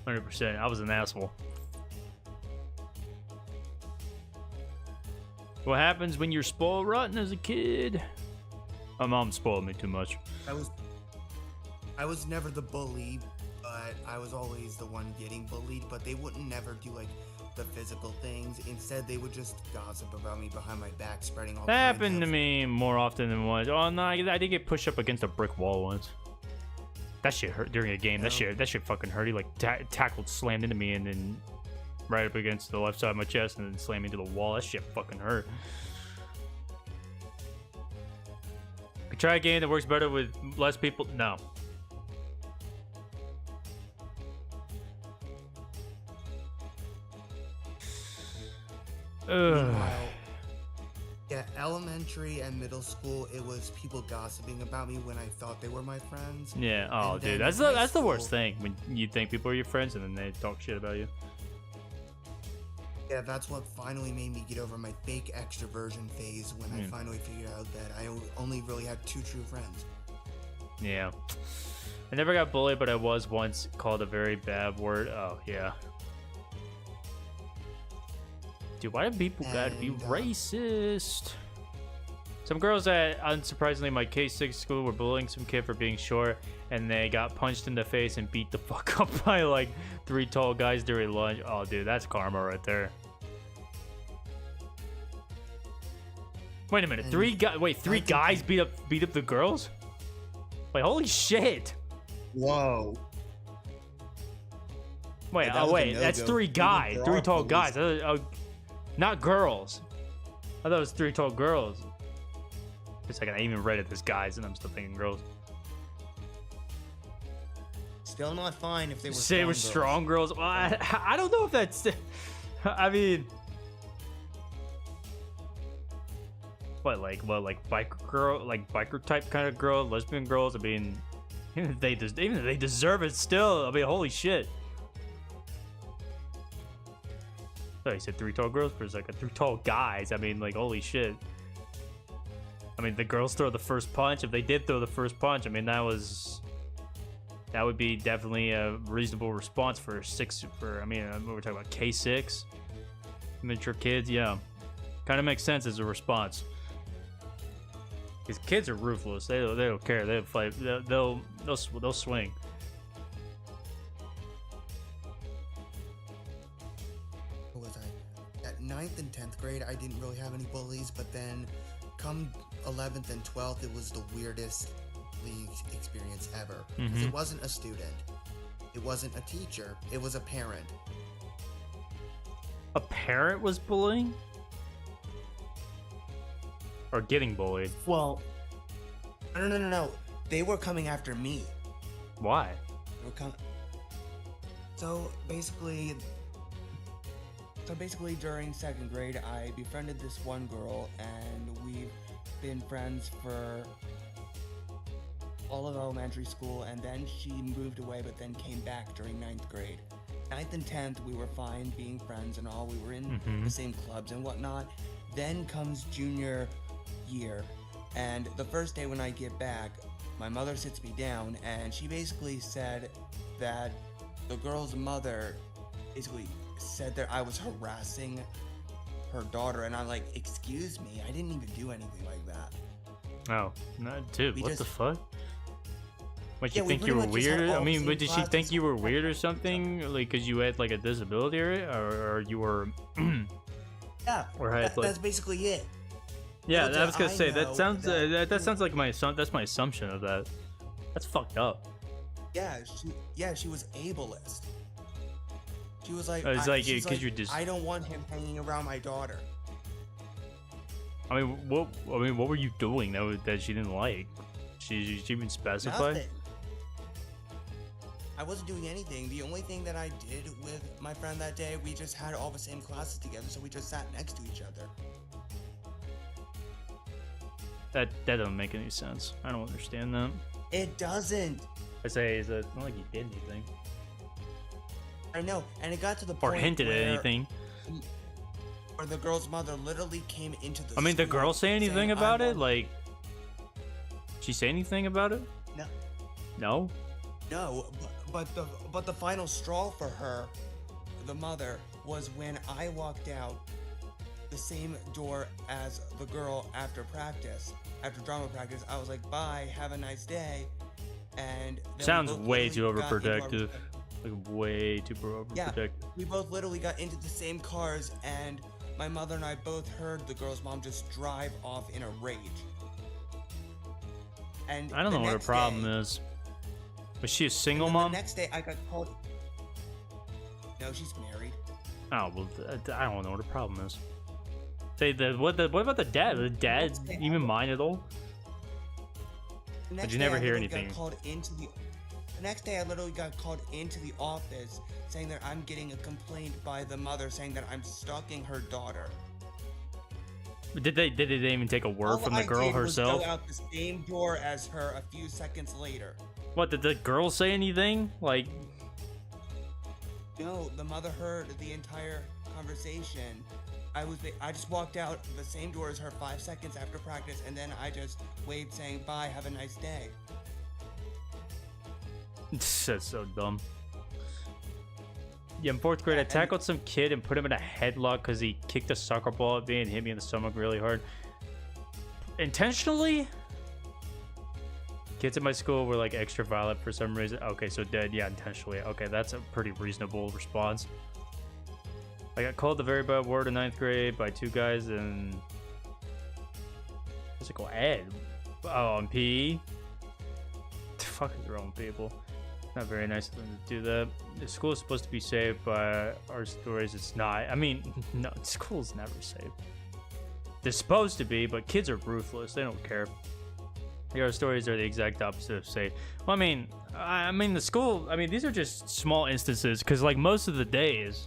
100%. I was an asshole. What happens when you're spoiled rotten as a kid? My mom spoiled me too much. I was never the bully, but I was always the one getting bullied, but they wouldn't never do like the physical things. Instead, they would just gossip about me behind my back, spreading all that happened to me more often than once. Oh no, I did get pushed up against a brick wall once. That shit hurt during a game. That shit fucking hurt. He like tackled, slammed into me, and then right up against the left side of my chest, and then slammed into the wall. That shit fucking hurt. Could try a game that works better with less people. No. Ugh. Yeah, elementary and middle school, it was people gossiping about me when I thought they were my friends. Yeah. Oh, And dude, then that's the high worst school- thing when you think people are your friends and then they talk shit about you. Yeah, that's what finally made me get over my fake extroversion phase when I finally figured out that I only really had two true friends. Yeah. I never got bullied, but I was once called a very bad word. Oh, yeah. Dude, why do people gotta be racist? Some girls at, unsurprisingly, my K6 school were bullying some kid for being short, and they got punched in the face and beat the fuck up by like 3 tall guys during lunch. Oh, dude, that's karma right there. Wait a minute, And 3 guys beat up the girls? Wait, holy shit! Whoa. Wait, Yeah, that was a wait, that's no-go, 3 even guys, for 3 our tall police. guys. Not girls. I thought it was 3 tall girls. For a second, I even read it as guys, and I'm still thinking girls. Still not fine if they were Say it was strong girls. Well, I don't know if that's. I mean, what like biker girl, like biker type kind of girl, lesbian girls. I mean, even if they deserve it still. I mean, holy shit. I thought you said 3 tall girls for a second. 3 tall guys. I mean, like, holy shit. I mean, the girls throw the first punch. If they did throw the first punch, I mean, that would be definitely a reasonable response for I mean, we're talking about K6, mature kids. Yeah, kind of makes sense as a response. Because kids are ruthless. They don't care. They'll fight. They'll swing. What was I? At 9th and 10th grade, I didn't really have any bullies, but then come 11th and 12th, it was the weirdest experience ever. 'Cause it wasn't a student. It wasn't a teacher. It was a parent. A parent was bullying? Or getting bullied? Well, no. They were coming after me. Why? we're coming. So basically, during 2nd grade, I befriended this one girl, and we've been friends for all of elementary school, and then she moved away, but then came back during 9th grade. 9th and 10th, we were fine being friends and all. We were in the same clubs and whatnot. Then comes junior year, and the first day when I get back, my mother sits me down, and she basically said that the girl's mother basically said that I was harassing her daughter, and I'm like, excuse me, I didn't even do anything like that. Oh, no, dude, We what just- the fuck? What, Yeah, you we think you pretty were much just had weird? I all the mean, same but did she think classes. you were weird or something? Like, because you had like a disability or you were. Yeah, Or had, like- that's basically it. Yeah, Little I was gonna did say I that know sounds that- that sounds like that's my assumption of that. That's fucked up. Yeah, she was ableist. She was like, It's like, she's 'cause you're just- I don't want him hanging around my daughter. I mean, what were you doing that she didn't like? She even specify? Nothing. I wasn't doing anything. The only thing that I did with my friend that day, we just had all the same classes together, so we just sat next to each other. That doesn't make any sense. I don't understand that. It doesn't. I say it's not like you did anything I know, and it got to the or point hinted at where- anything. Where the girl's mother literally came into the I mean, the school girl say anything saying, about "I it? want-" Like, she say anything about it? No. No. No, but the final straw for her, the mother, was when I walked out the same door as the girl after practice, after drama practice. I was like, "Bye, have a nice day," and then we Sounds both way too literally got into our- overprotective. Like way too overprotective. We both literally got into the same cars, and my mother and I both heard the girl's mom just drive off in a rage. And I don't know what her problem is. Was she a single mom? The next day, I got called. No, she's married. Oh well, I don't know what her problem is. Say what about the dad? The dad even mind at all? The next you day, never I hear literally anything. Got called into the next day, I literally got called into the office saying that I'm getting a complaint by the mother saying that I'm stalking her daughter. Did they even take a word All from the I girl did was herself? go out the same door as her a few seconds later. What, did the girl say anything? Like, No, the mother heard the entire conversation. I just walked out the same door as her 5 seconds after practice, and then I just waved saying bye, have a nice day. that's so dumb. Yeah, in 4th grade, I tackled some kid and put him in a headlock because he kicked a soccer ball at me and hit me in the stomach really hard. Intentionally? Kids at my school were like extra violent for some reason. Okay, so dead. Yeah, intentionally. Okay, that's a pretty reasonable response. I got called the very bad word in 9th grade by 2 guys in physical ed. Oh, on PE? The fuck is wrong with people? Not very nice of them to do that. The school is supposed to be safe, but our stories, it's not. I mean, no, school's never safe. They're supposed to be, but kids are ruthless. They don't care. Our stories are the exact opposite of safe. Well, I mean, the school. I mean, these are just small instances because, like, most of the days.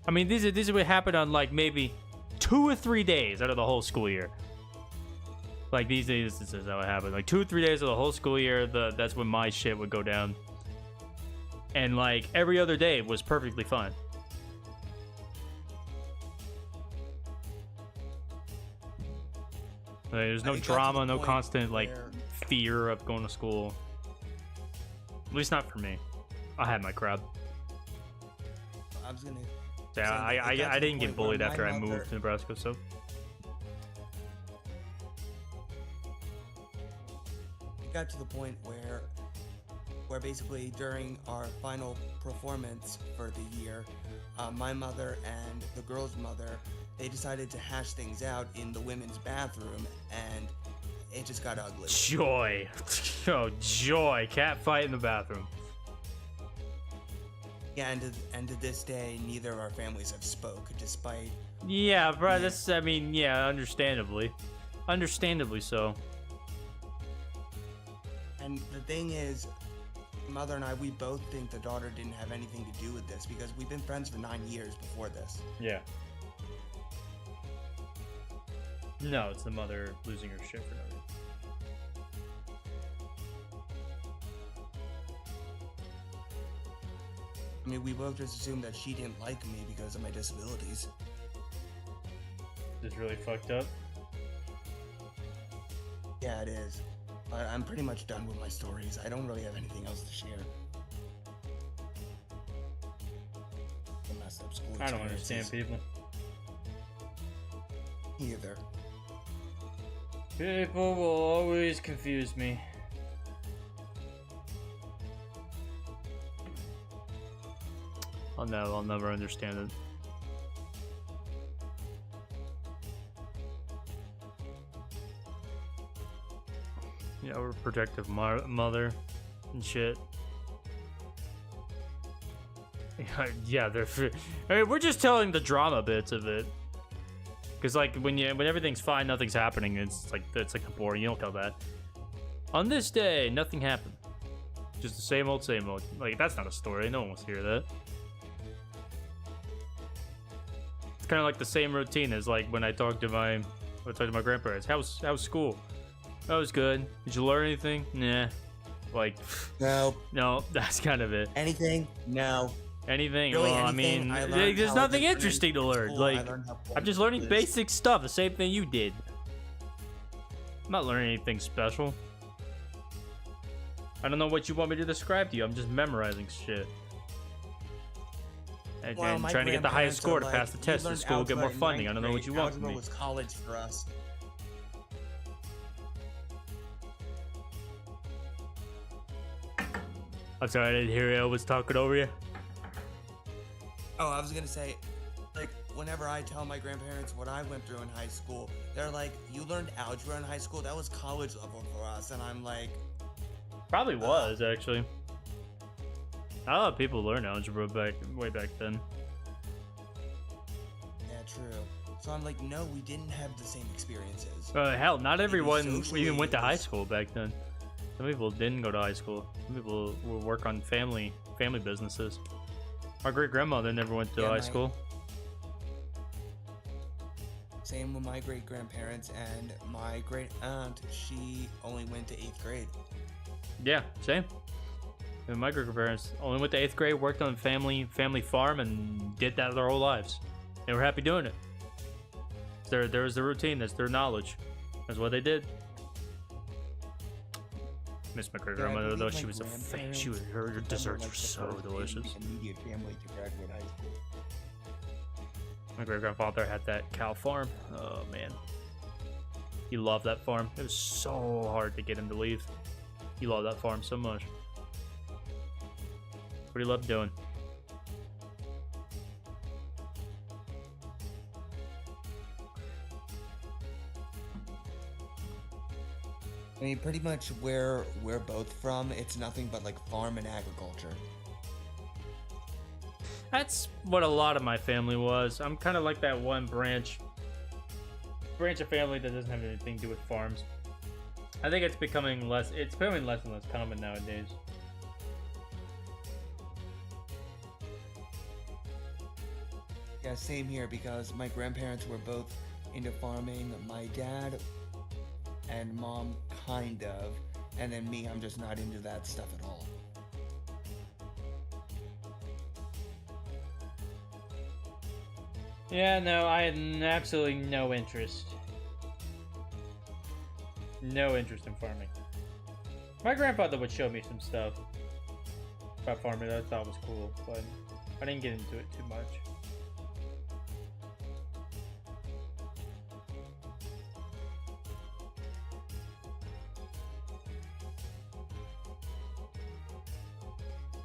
I mean, these would happen on like maybe 2 or 3 days out of the whole school year. Like these instances that would happen. Like 2 or 3 days of the whole school year. That's when my shit would go down. And like every other day was perfectly fine. Like, there's no It got to drama, the no point constant like where- fear of going to school. At least not for me. I had my crowd. I was gonna. Yeah, So it got to I the didn't get point where bullied my after I mother- moved to Nebraska, so It got to the point where basically during our final performance for the year, my mother and the girl's mother, they decided to hash things out in the women's bathroom, and it just got ugly. joy. Oh, joy. Cat fight in the bathroom. Yeah, and to this day, neither of our families have spoke, despite. Yeah, bro, Yeah. that's, I mean, yeah, understandably. Understandably so. And the thing is, mother and I, we both think the daughter didn't have anything to do with this because we've been friends for 9 years before this. Yeah. No, it's the mother losing her shit for no reason. I mean, we both just assumed that she didn't like me because of my disabilities. It's really fucked up. Yeah, it is. But I'm pretty much done with my stories. I don't really have anything else to share. The messed up school I don't understand experiences. people. Either. People will always confuse me. I'll never understand it. Yeah, we're a protective mother and shit. Yeah, they're. I mean, we're just telling the drama bits of it. Cause like when everything's fine, nothing's happening. It's like boring. You don't tell that. On this day, nothing happened. Just the same old, same old. Like that's not a story. No one wants to hear that. It's kind of like the same routine as like when I talk to my grandparents. How's school? That was good. Did you learn anything? Nah. Like No. no. That's kind of it. Anything? No. Anything? Really, well, anything? I mean, I learned there's how nothing different interesting to learn. school, I Like, learned how I'm just important learning it is. basic stuff, the same thing you did. I'm not learning anything special. I don't know what you want me to describe to you. I'm just memorizing shit. And, Well, and my trying to get the highest score grandparents to are pass the like, test "You in learned school, get more algebra in funding. I ninth don't know what you grade. want from Algebra me. was college for us. I'm sorry, I didn't hear you. I was talking over you. Oh, I was gonna say, like, whenever I tell my grandparents what I went through in high school, they're like, "You learned algebra in high school? That was college level for us." And I'm like, Probably was, actually. A lot of people learn algebra way back then. "Yeah, true." So I'm like, "No, we didn't have the same experiences." Hell, not everyone socially even went to it high was- school back then. Some people didn't go to high school. Some people will work on family businesses. My great grandmother never went to Yeah, high my- school. Same with my great grandparents and my great aunt. She only went to 8th grade. Yeah, same. And my great grandparents only went to 8th grade, worked on family farm, and did that their whole lives. They were happy doing it. There was the routine. That's their knowledge. That's what they did. Miss my great Yeah, I grandmother though, believe she my was her grandparents desserts were the so first in delicious. the immediate family to graduate high school. My great grandfather had that cow farm. Oh man, he loved that farm. It was so hard to get him to leave. He loved that farm so much. What he loved doing. I mean, pretty much where we're both from, it's nothing but like farm and agriculture. That's what a lot of my family was. I'm kind of like that one branch of family that doesn't have anything to do with farms. I think it's becoming less and less common nowadays. Yeah, same here because my grandparents were both into farming. My dad and mom kind of, and then me, I'm just not into that stuff at all. Yeah, no, I had absolutely no interest. No interest in farming. My grandfather would show me some stuff about farming that I thought was cool, but I didn't get into it too much.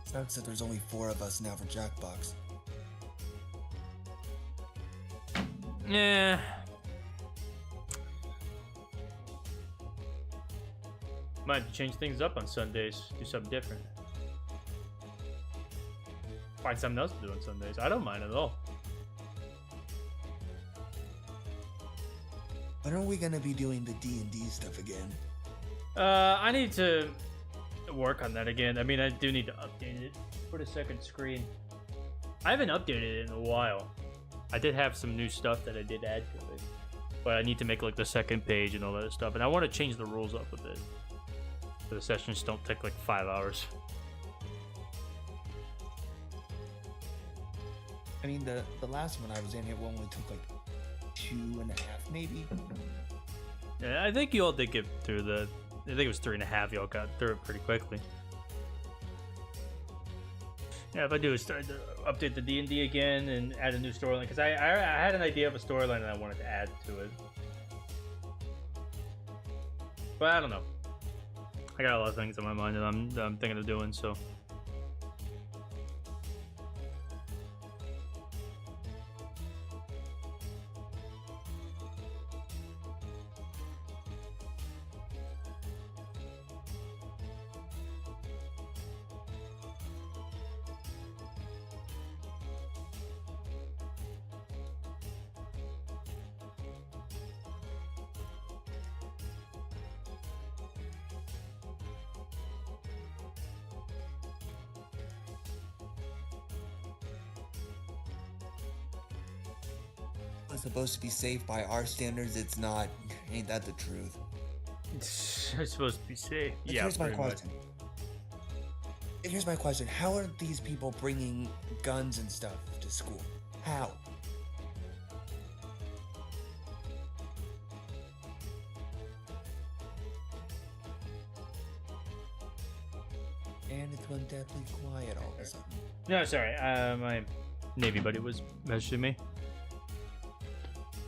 Sucks that there's only 4 of us now for Jackbox. Yeah. Might have to change things up on Sundays. Do something different. Find something else to do on Sundays. I don't mind at all. When are we gonna be doing the D&D stuff again? I need to work on that again. I mean, I do need to update it for the second screen. I haven't updated it in a while. I did have some new stuff that I did add to it, but I need to make like the second page and all that stuff. And I want to change the rules up a bit, so the sessions don't take like 5 hours. I mean, the last one I was in, it only took like 2.5 maybe. Yeah, I think you all did get through the. I think it was 3.5. Y'all got through it pretty quickly. Yeah, if I do is start to update the D&D again and add a new storyline, because I had an idea of a storyline that I wanted to add to it, but I don't know. I got a lot of things on my mind that I'm thinking of doing, so. It's supposed to be safe by our standards. It's not. Ain't that the truth? It's supposed to be safe. But Yeah, here's my pretty much. question. Here's my question. How are these people bringing guns and stuff to school? How? And it's gone deathly quiet all of a sudden. No, sorry. My Navy buddy was messaging me.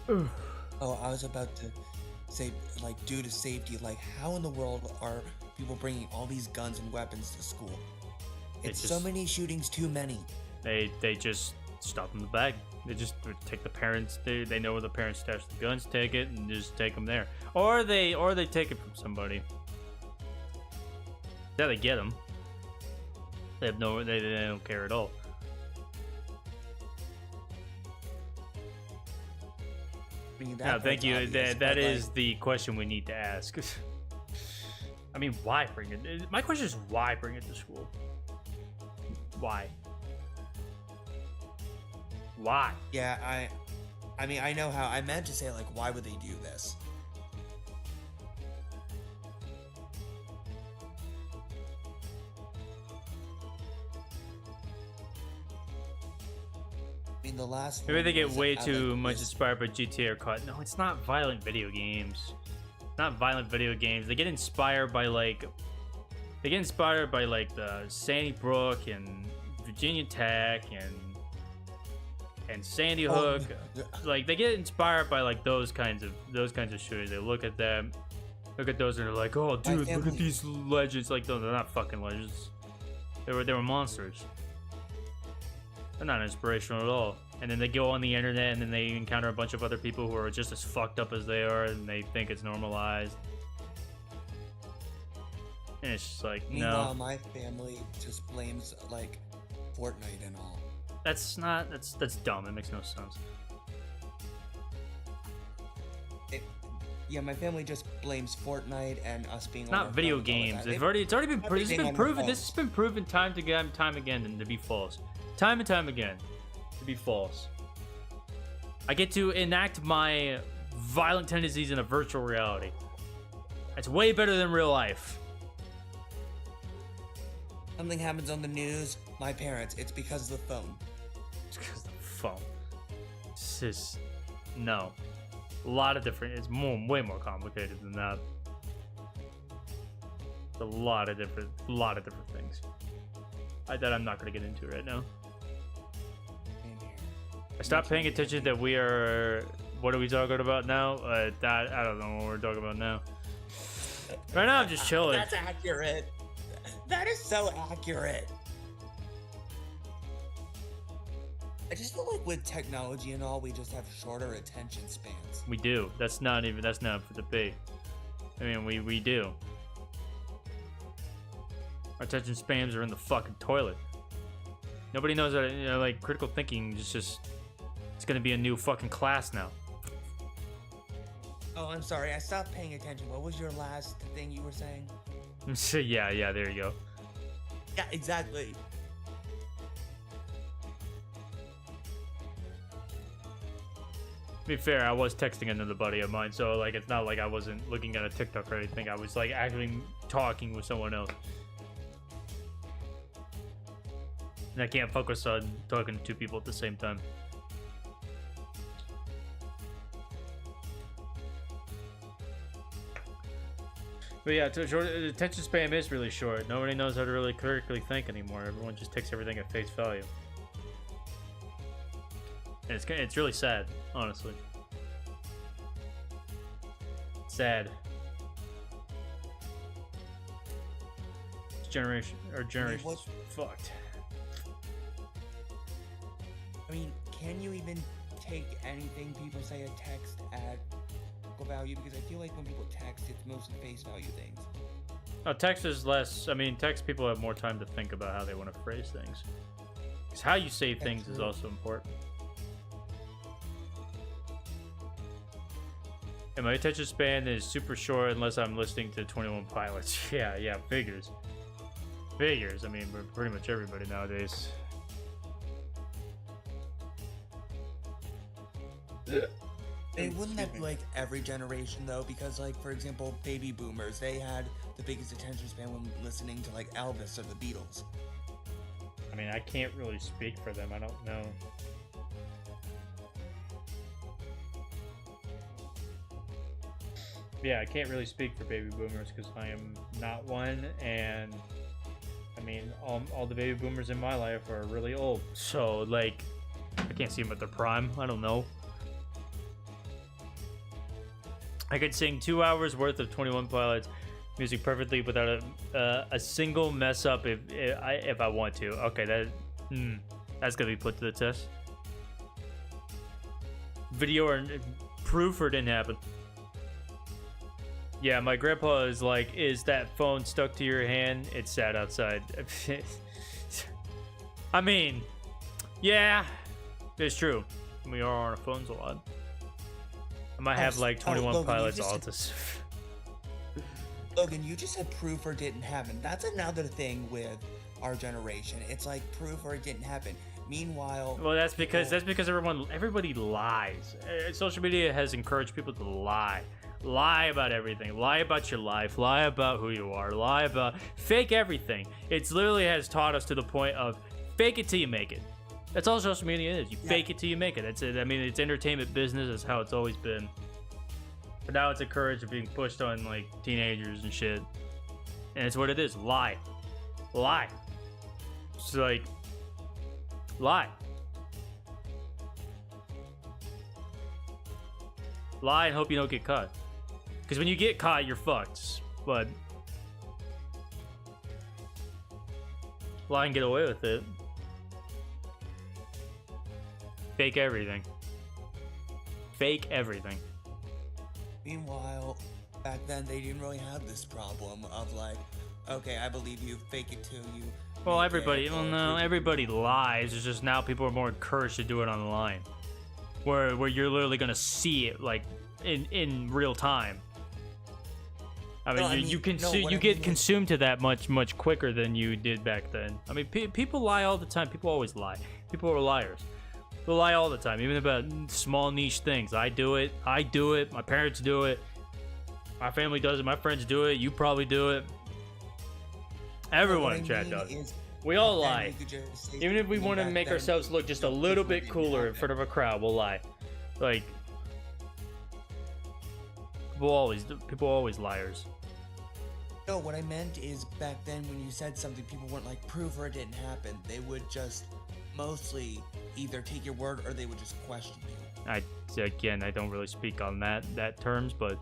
Oh, I was about to say, like, due to safety, like, how in the world are people bringing all these guns and weapons to school? It's so many shootings, too many. They just stop in the bag. They just take the parents. They know where the parents stash the guns. Take it and just take them there, or they take it from somebody. Yeah, they get them. They have no. They don't care at all. I mean, No, thank part's you. obvious, That but, is like, the question we need to ask. I mean, why bring it? My question is why bring it to school? Why? Why? Yeah, I mean, I know how. I meant to say, like, why would they do this? I mean, the last Maybe one they get was way at, too like, much this- inspired by GTA or COD. No, it's not violent video games. Not violent video games. They get inspired by like the Sandy Brook and Virginia Tech and Sandy Hook. Like they get inspired by like those kinds of shooters. They look at them, look at those, and they're like, "Oh, dude, look family- at these legends!" Like, no, they're not fucking legends. They were monsters. They're not inspirational at all. And then they go on the internet and then they encounter a bunch of other people who are just as fucked up as they are, and they think it's normalized. And it's just like, Meanwhile, no, my family just blames, like, Fortnite and all. that's dumb. It makes no sense. Yeah, my family just blames Fortnite and us being It's not video games. It's already been proven. This has been proven time again to be false. Time and time again to be false. I get to enact my violent tendencies in a virtual reality. It's way better than real life. Something happens on the news, my parents, it's because of the phone. It's because of the phone. It's just no. A lot of different. It's way more complicated than that. It's a lot of different things. That I'm not gonna get into right now. I stopped paying attention that we are. What are we talking about now? That I don't know what we're talking about now. Right now, I'm just chilling. That's accurate. That is so accurate. I just feel like with technology and all, we just have shorter attention spans. We do. That's not for debate. I mean, we do. Our attention spans are in the fucking toilet. Nobody knows that. You know, like critical thinking is just. It's gonna be a new fucking class now. Oh, I'm sorry. I stopped paying attention. What was your last thing you were saying? So yeah, there you go. Yeah, exactly. To be fair, I was texting another buddy of mine, so like it's not like I wasn't looking at a TikTok or anything. I was like actually talking with someone else. And I can't focus on talking to two people at the same time. But yeah, the attention span is really short. Nobody knows how to really critically think anymore. Everyone just takes everything at face value. And it's really sad, honestly. Sad. This generation, our generation's fucked. I mean, can you even take anything people say a text at value? Because I feel like when people text, it's mostly face value things. Text is less. I mean, text people have more time to think about how they want to phrase things. Because how you say things is also important. And my attention span is super short unless I'm listening to 21 Pilots. Yeah, figures. I mean, we're pretty much everybody nowadays. It wouldn't that be like every generation though? Because like, for example, baby boomers, they had the biggest attention span when listening to like Elvis or the Beatles. I mean, I can't really speak for them. I don't know. Yeah, I can't really speak for baby boomers because I am not one, and I mean, all the baby boomers in my life are really old. So like, I can't see them at their prime. I don't know. I could sing 2 hours worth of 21 Pilots music perfectly without a single mess up if I want to. Okay, that's gonna be put to the test. Video or proof or didn't happen. Yeah, my grandpa is like, is that phone stuck to your hand? It sat outside. I mean, yeah, it's true. We are on our phones a lot. I might have like 21 Logan, Pilots autism. Logan, you just said proof or didn't happen. That's another thing with our generation. It's like proof or it didn't happen. Meanwhile, well, that's because everybody lies. Social media has encouraged people to lie about everything, lie about your life, lie about who you are, lie about fake everything. It's literally has taught us to the point of fake it till you make it. That's all social media is. You fake it till you make it. That's it. I mean, it's entertainment business. That's how it's always been. But now it's encouraged being pushed on like teenagers and shit. And it's what it is. Lie. It's like lie. Lie and hope you don't get caught. Because when you get caught, you're fucked. But lie and get away with it. Fake everything. Meanwhile, back then they didn't really have this problem of like, okay, I believe you, fake it till you. Well, everybody lies. It's just now people are more encouraged to do it online, where you're literally gonna see it like in real time. You get consumed to that much quicker than you did back then. I mean, people lie all the time. People always lie. People are liars. They lie all the time, even about small niche things. I do it. My parents do it. My family does it. My friends do it. You probably do it. Everyone in chat does. We all lie. Even if we want to make ourselves look just a little bit cooler in front of a crowd, we'll lie. Like, people always liars. No, what I meant is back then when you said something, people weren't like proof or it didn't happen. They would just mostly either take your word or they would just question you. I don't really speak on that terms, but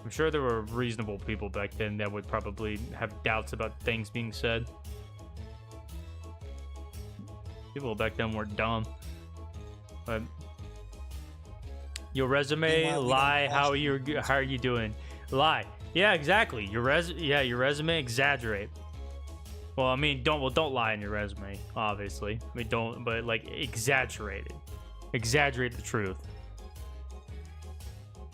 I'm sure there were reasonable people back then that would probably have doubts about things being said. People back then were dumb. But your resume, lie. How are you doing? Lie. Yeah, exactly. Your resume, exaggerate. Well, I mean, don't lie in your resume, obviously. I mean, don't, but like exaggerate it. Exaggerate the truth.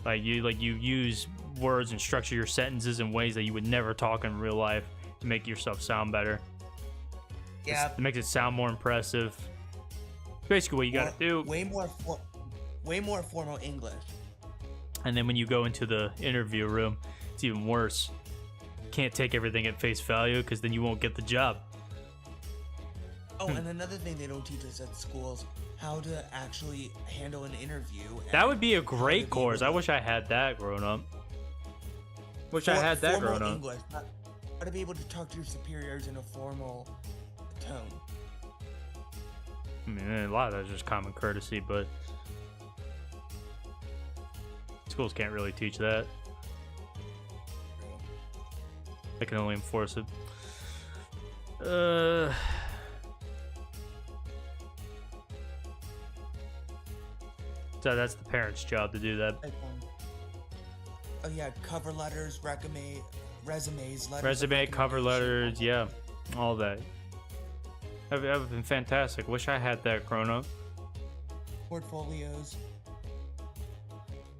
Like you use words and structure your sentences in ways that you would never talk in real life to make yourself sound better. Yeah. It makes it sound more impressive. Basically what you gotta do. Way more formal English. And then when you go into the interview room, it's even worse. Can't take everything at face value because then you won't get the job. Oh, and another thing they don't teach us at schools, how to actually handle an interview. That would be a great course. I wish I had that growing up. Wish I had that growing up. English, how to be able to talk to your superiors in a formal tone. I mean, a lot of that's just common courtesy, but schools can't really teach that. They can only enforce it. So that's the parents' job to do that. Like, oh yeah, cover letters, resumes, letters. Resume, cover letters, yeah, all that. That would have been fantastic. Wish I had that growing up. Portfolios.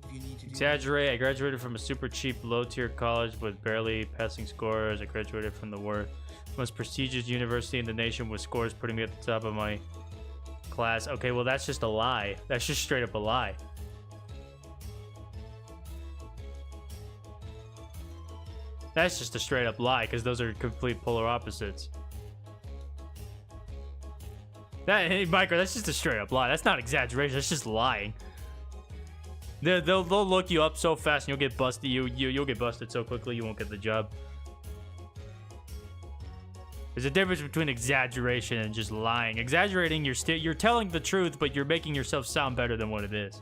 If you need to do Exaggerate. I graduated from a super cheap, low-tier college with barely passing scores. I graduated from the most prestigious university in the nation with scores putting me at the top of my class. Okay, well that's just a lie. That's just straight up a lie. That's just a straight up lie because those are complete polar opposites. Hey, Micro, that's just a straight up lie. That's not exaggeration. That's just lying. They'll look you up so fast and you'll get busted. You'll get busted so quickly you won't get the job. There's a difference between exaggeration and just lying. Exaggerating, you're telling the truth, but you're making yourself sound better than what it is.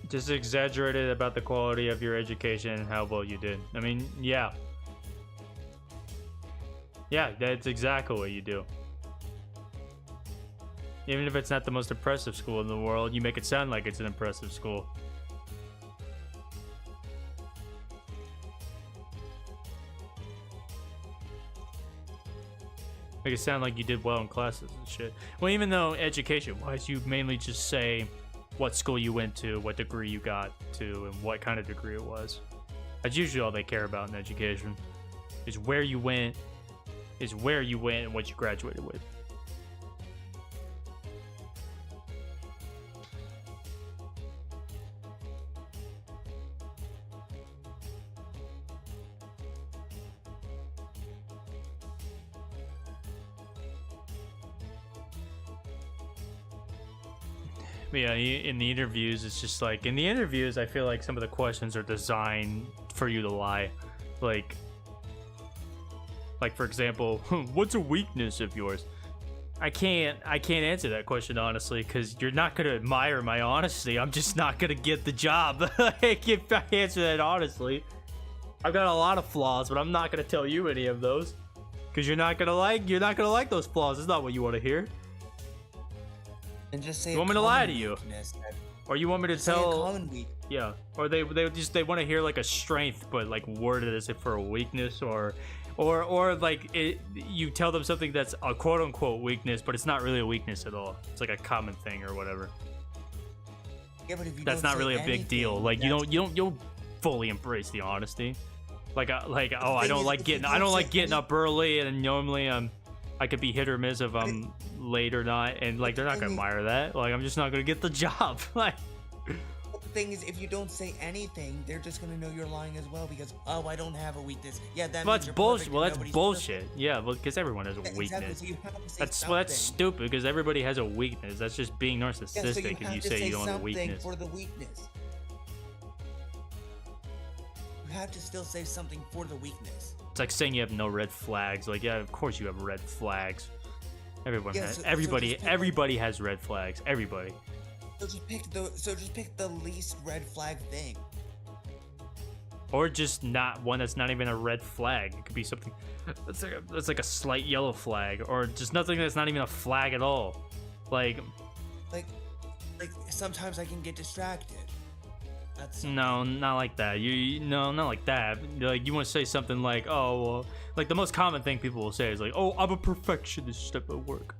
Just exaggerated about the quality of your education and how well you did. I mean, yeah. Yeah, that's exactly what you do. Even if it's not the most impressive school in the world, you make it sound like it's an impressive school. Make it sound like you did well in classes and shit. Well, even though education-wise, you mainly just say what school you went to, what degree you got to, and what kind of degree it was. That's usually all they care about in education. Is where you went, and what you graduated with. But yeah, in the interviews, it's just like, in the interviews, I feel like some of the questions are designed for you to lie. Like for example, what's a weakness of yours? I can't answer that question honestly, because you're not gonna admire my honesty. I'm just not gonna get the job. Like, if I answer that honestly, I've got a lot of flaws, but I'm not gonna tell you any of those, because you're not gonna like those flaws. It's not what you want to hear. And just say you want me to lie to you, or you want me to tell? Yeah, or they want to hear like a strength, but like worded as if for a weakness, or like you tell them something that's a quote unquote weakness, but it's not really a weakness at all. It's like a common thing or whatever. Yeah, but if you that's not really a big deal. Like you don't fully embrace the honesty. Like I don't like getting up early, and normally I could be hit or miss if I'm late or not, and like they're not gonna admire that. Like, I'm just not gonna get the job. Like, but the thing is, if you don't say anything, they're just gonna know you're lying as well, because I don't have a weakness. Yeah, that's bullshit. Well, that's bullshit. Perfect. Yeah, well, because everyone has a weakness. Exactly, so you have to say that's something. Well, that's stupid, because everybody has a weakness. That's just being narcissistic if you say you don't have a weakness. For the weakness. You have to still say something for the weakness. It's like saying you have no red flags. Like, yeah, of course you have red flags. Everybody has red flags. Everybody. So just pick the least red flag thing. Or just not one that's not even a red flag. It could be something that's like a slight yellow flag, or just nothing that's not even a flag at all. Like sometimes I can get distracted. That's No, not like that. No, not like that. Like you want to say something like, oh, well, like the most common thing people will say is like, oh, I'm a perfectionist at my work.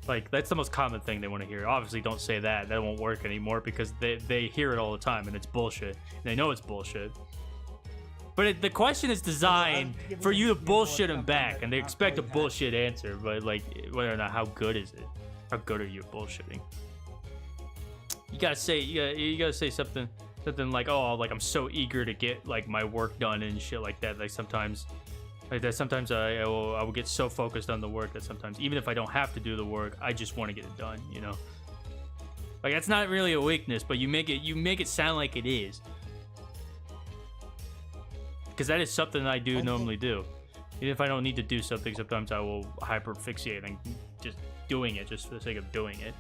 Like that's the most common thing they want to hear. Obviously, don't say that. That won't work anymore because they hear it all the time and it's bullshit. And they know it's bullshit. But the question is designed for you to bullshit them back, and they expect a bullshit answer. But like, whether or not, how good is it? How good are you at bullshitting? You gotta say something like, oh, like I'm so eager to get like my work done and shit like that. Sometimes I will get so focused on the work that sometimes even if I don't have to do the work, I just want to get it done. You know, like that's not really a weakness, but you make it sound like it is. Because that is something I do normally do. Even if I don't need to do something, sometimes I will hyperfixate on just doing it just for the sake of doing it.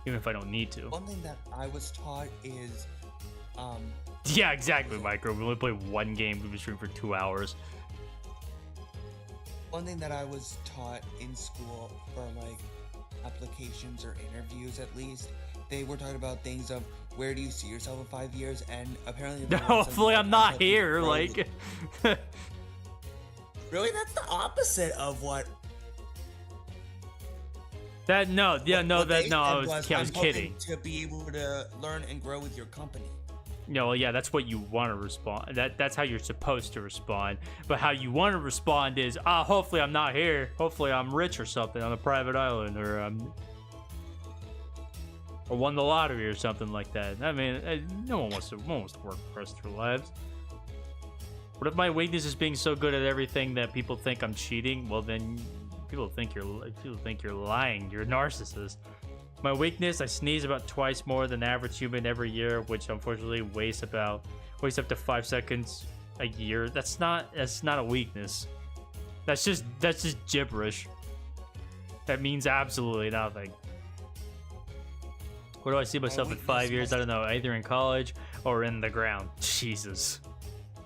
Even if I don't need to. One thing that I was taught is, yeah, exactly, Micro. We only play one game. We've been streaming for 2 hours. One thing that I was taught in school for like applications or interviews, at least, they were talking about things of where do you see yourself in 5 years, and apparently. No, hopefully I'm not here. Like, really, that's the opposite of what. That no, yeah, no, what that they no. I said was I'm kidding. hoping to be able to learn and grow with your company. No, well, yeah, that's what you want to respond. That's how you're supposed to respond. But how you want to respond is, hopefully I'm not here. Hopefully I'm rich or something on a private island, or won the lottery or something like that. I mean, no one wants to work for the rest of their lives. What if my weakness is being so good at everything that people think I'm cheating? Well, then people think you're lying. You're a narcissist. My weakness: I sneeze about twice more than the average human every year, which unfortunately wastes up to 5 seconds a year. That's not a weakness. That's just gibberish. That means absolutely nothing. Where do I see myself in 5 years? I don't know. Either in college or in the ground. Jesus.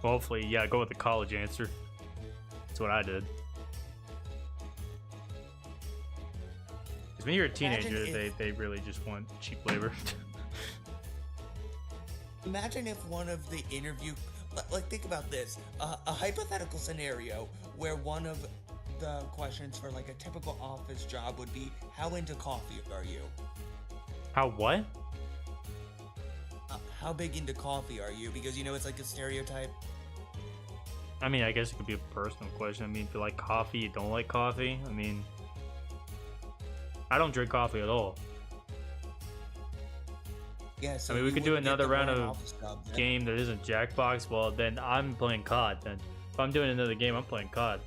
Well, hopefully, yeah, go with the college answer. That's what I did. Because when you're a teenager, they really just want cheap labor. Imagine if one of the interview, like think about this, a hypothetical scenario where one of the questions for like a typical office job would be, how into coffee are you? How what? How big into coffee are you? Because, you know, it's like a stereotype. I mean, I guess it could be a personal question. I mean, if you like coffee, you don't like coffee. I mean, I don't drink coffee at all. Yeah, so I mean, we could do another round of job, game that isn't Jackbox. Well, then I'm playing COD. Then if I'm doing another game, I'm playing COD.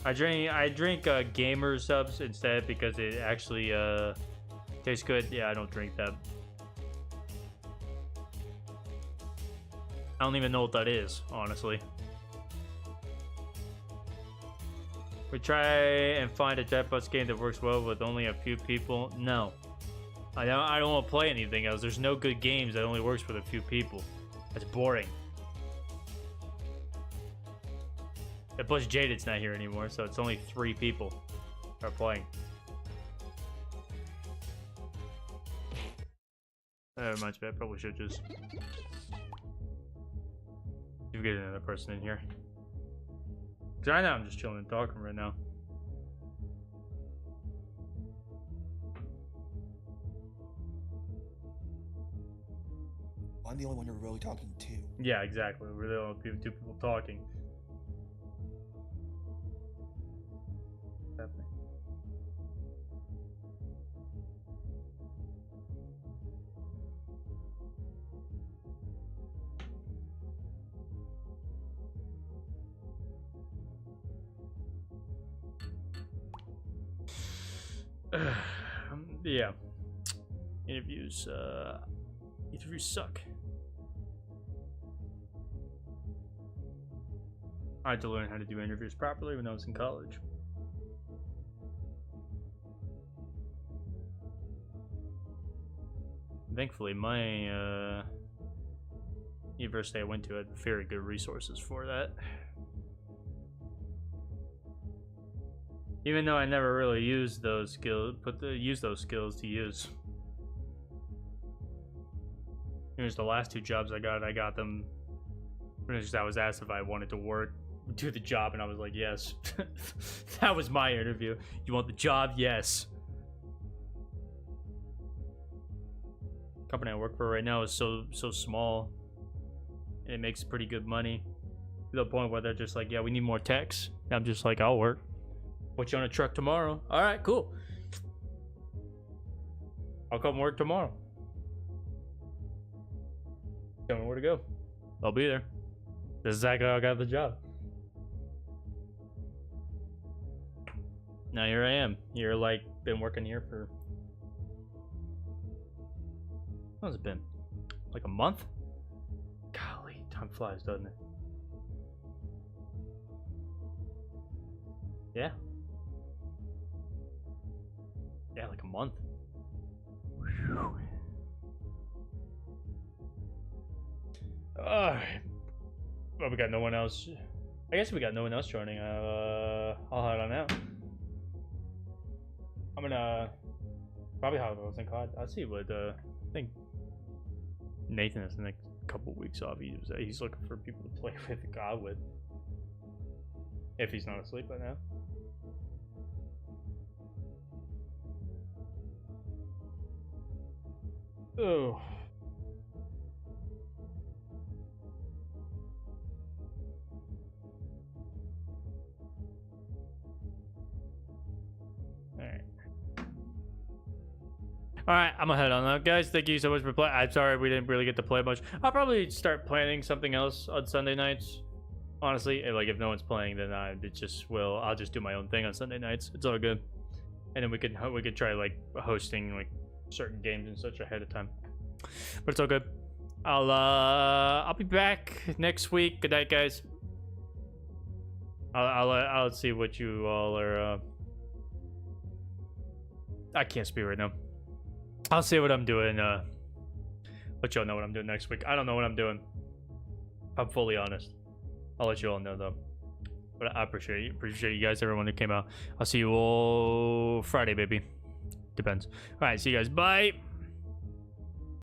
I drink gamer subs instead because it actually tastes good. Yeah, I don't drink that. I don't even know what that is, honestly. We try and find a Jackbox game that works well with only a few people. No, I don't want to play anything else. There's no good games that only works with a few people. That's boring. And plus, Jaded's not here anymore, so it's only 3 people are playing. That reminds me, I probably should just get another person in here. Cause right now I'm just chilling and talking right now. I'm the only one you're really talking to. Yeah, exactly. We're the only 2 people talking. Yeah. Interviews suck. I had to learn how to do interviews properly when I was in college. Thankfully, my university I went to had very good resources for that. Even though I never really used those skills, use those skills to use. Here's the last 2 jobs I got them because I was asked if I wanted to do the job, and I was like, yes. That was my interview. You want the job? Yes. Company I work for right now is so small, and it makes pretty good money to the point where they're just like, yeah, we need more techs. And I'm just like, I'll work. Put you on a truck tomorrow. All right, cool. I'll come work tomorrow. Tell me where to go. I'll be there. This is exactly how I got the job. Now here I am. You're like been working here for, how has it been? Like a month? Golly, time flies, doesn't it? Yeah. Yeah, like a month. Whew. Alright. Well, we got no one else. I guess we got no one else joining. I'll head on out. I'm gonna probably have a thing called. I'll see what I think Nathan has the next couple weeks off. He's looking for people to play with God with. If he's not asleep by now. Oh. Alright, I'm gonna head on out, guys. Thank you so much for playing. I'm sorry we didn't really get to play much. I'll probably start planning something else on Sunday nights. Honestly, like if no one's playing, then I'll just do my own thing on Sunday nights. It's all good. And then we could try like hosting like certain games and such ahead of time. But it's all good. I'll be back next week. Good night, guys. I'll see what you all are. I can't speak right now. I'll see what I'm doing. Let y'all know what I'm doing next week. I don't know what I'm doing. I'm fully honest. I'll let you all know though. But I appreciate you guys, everyone who came out. I'll see you all Friday, baby. Depends. All right, see you guys. Bye.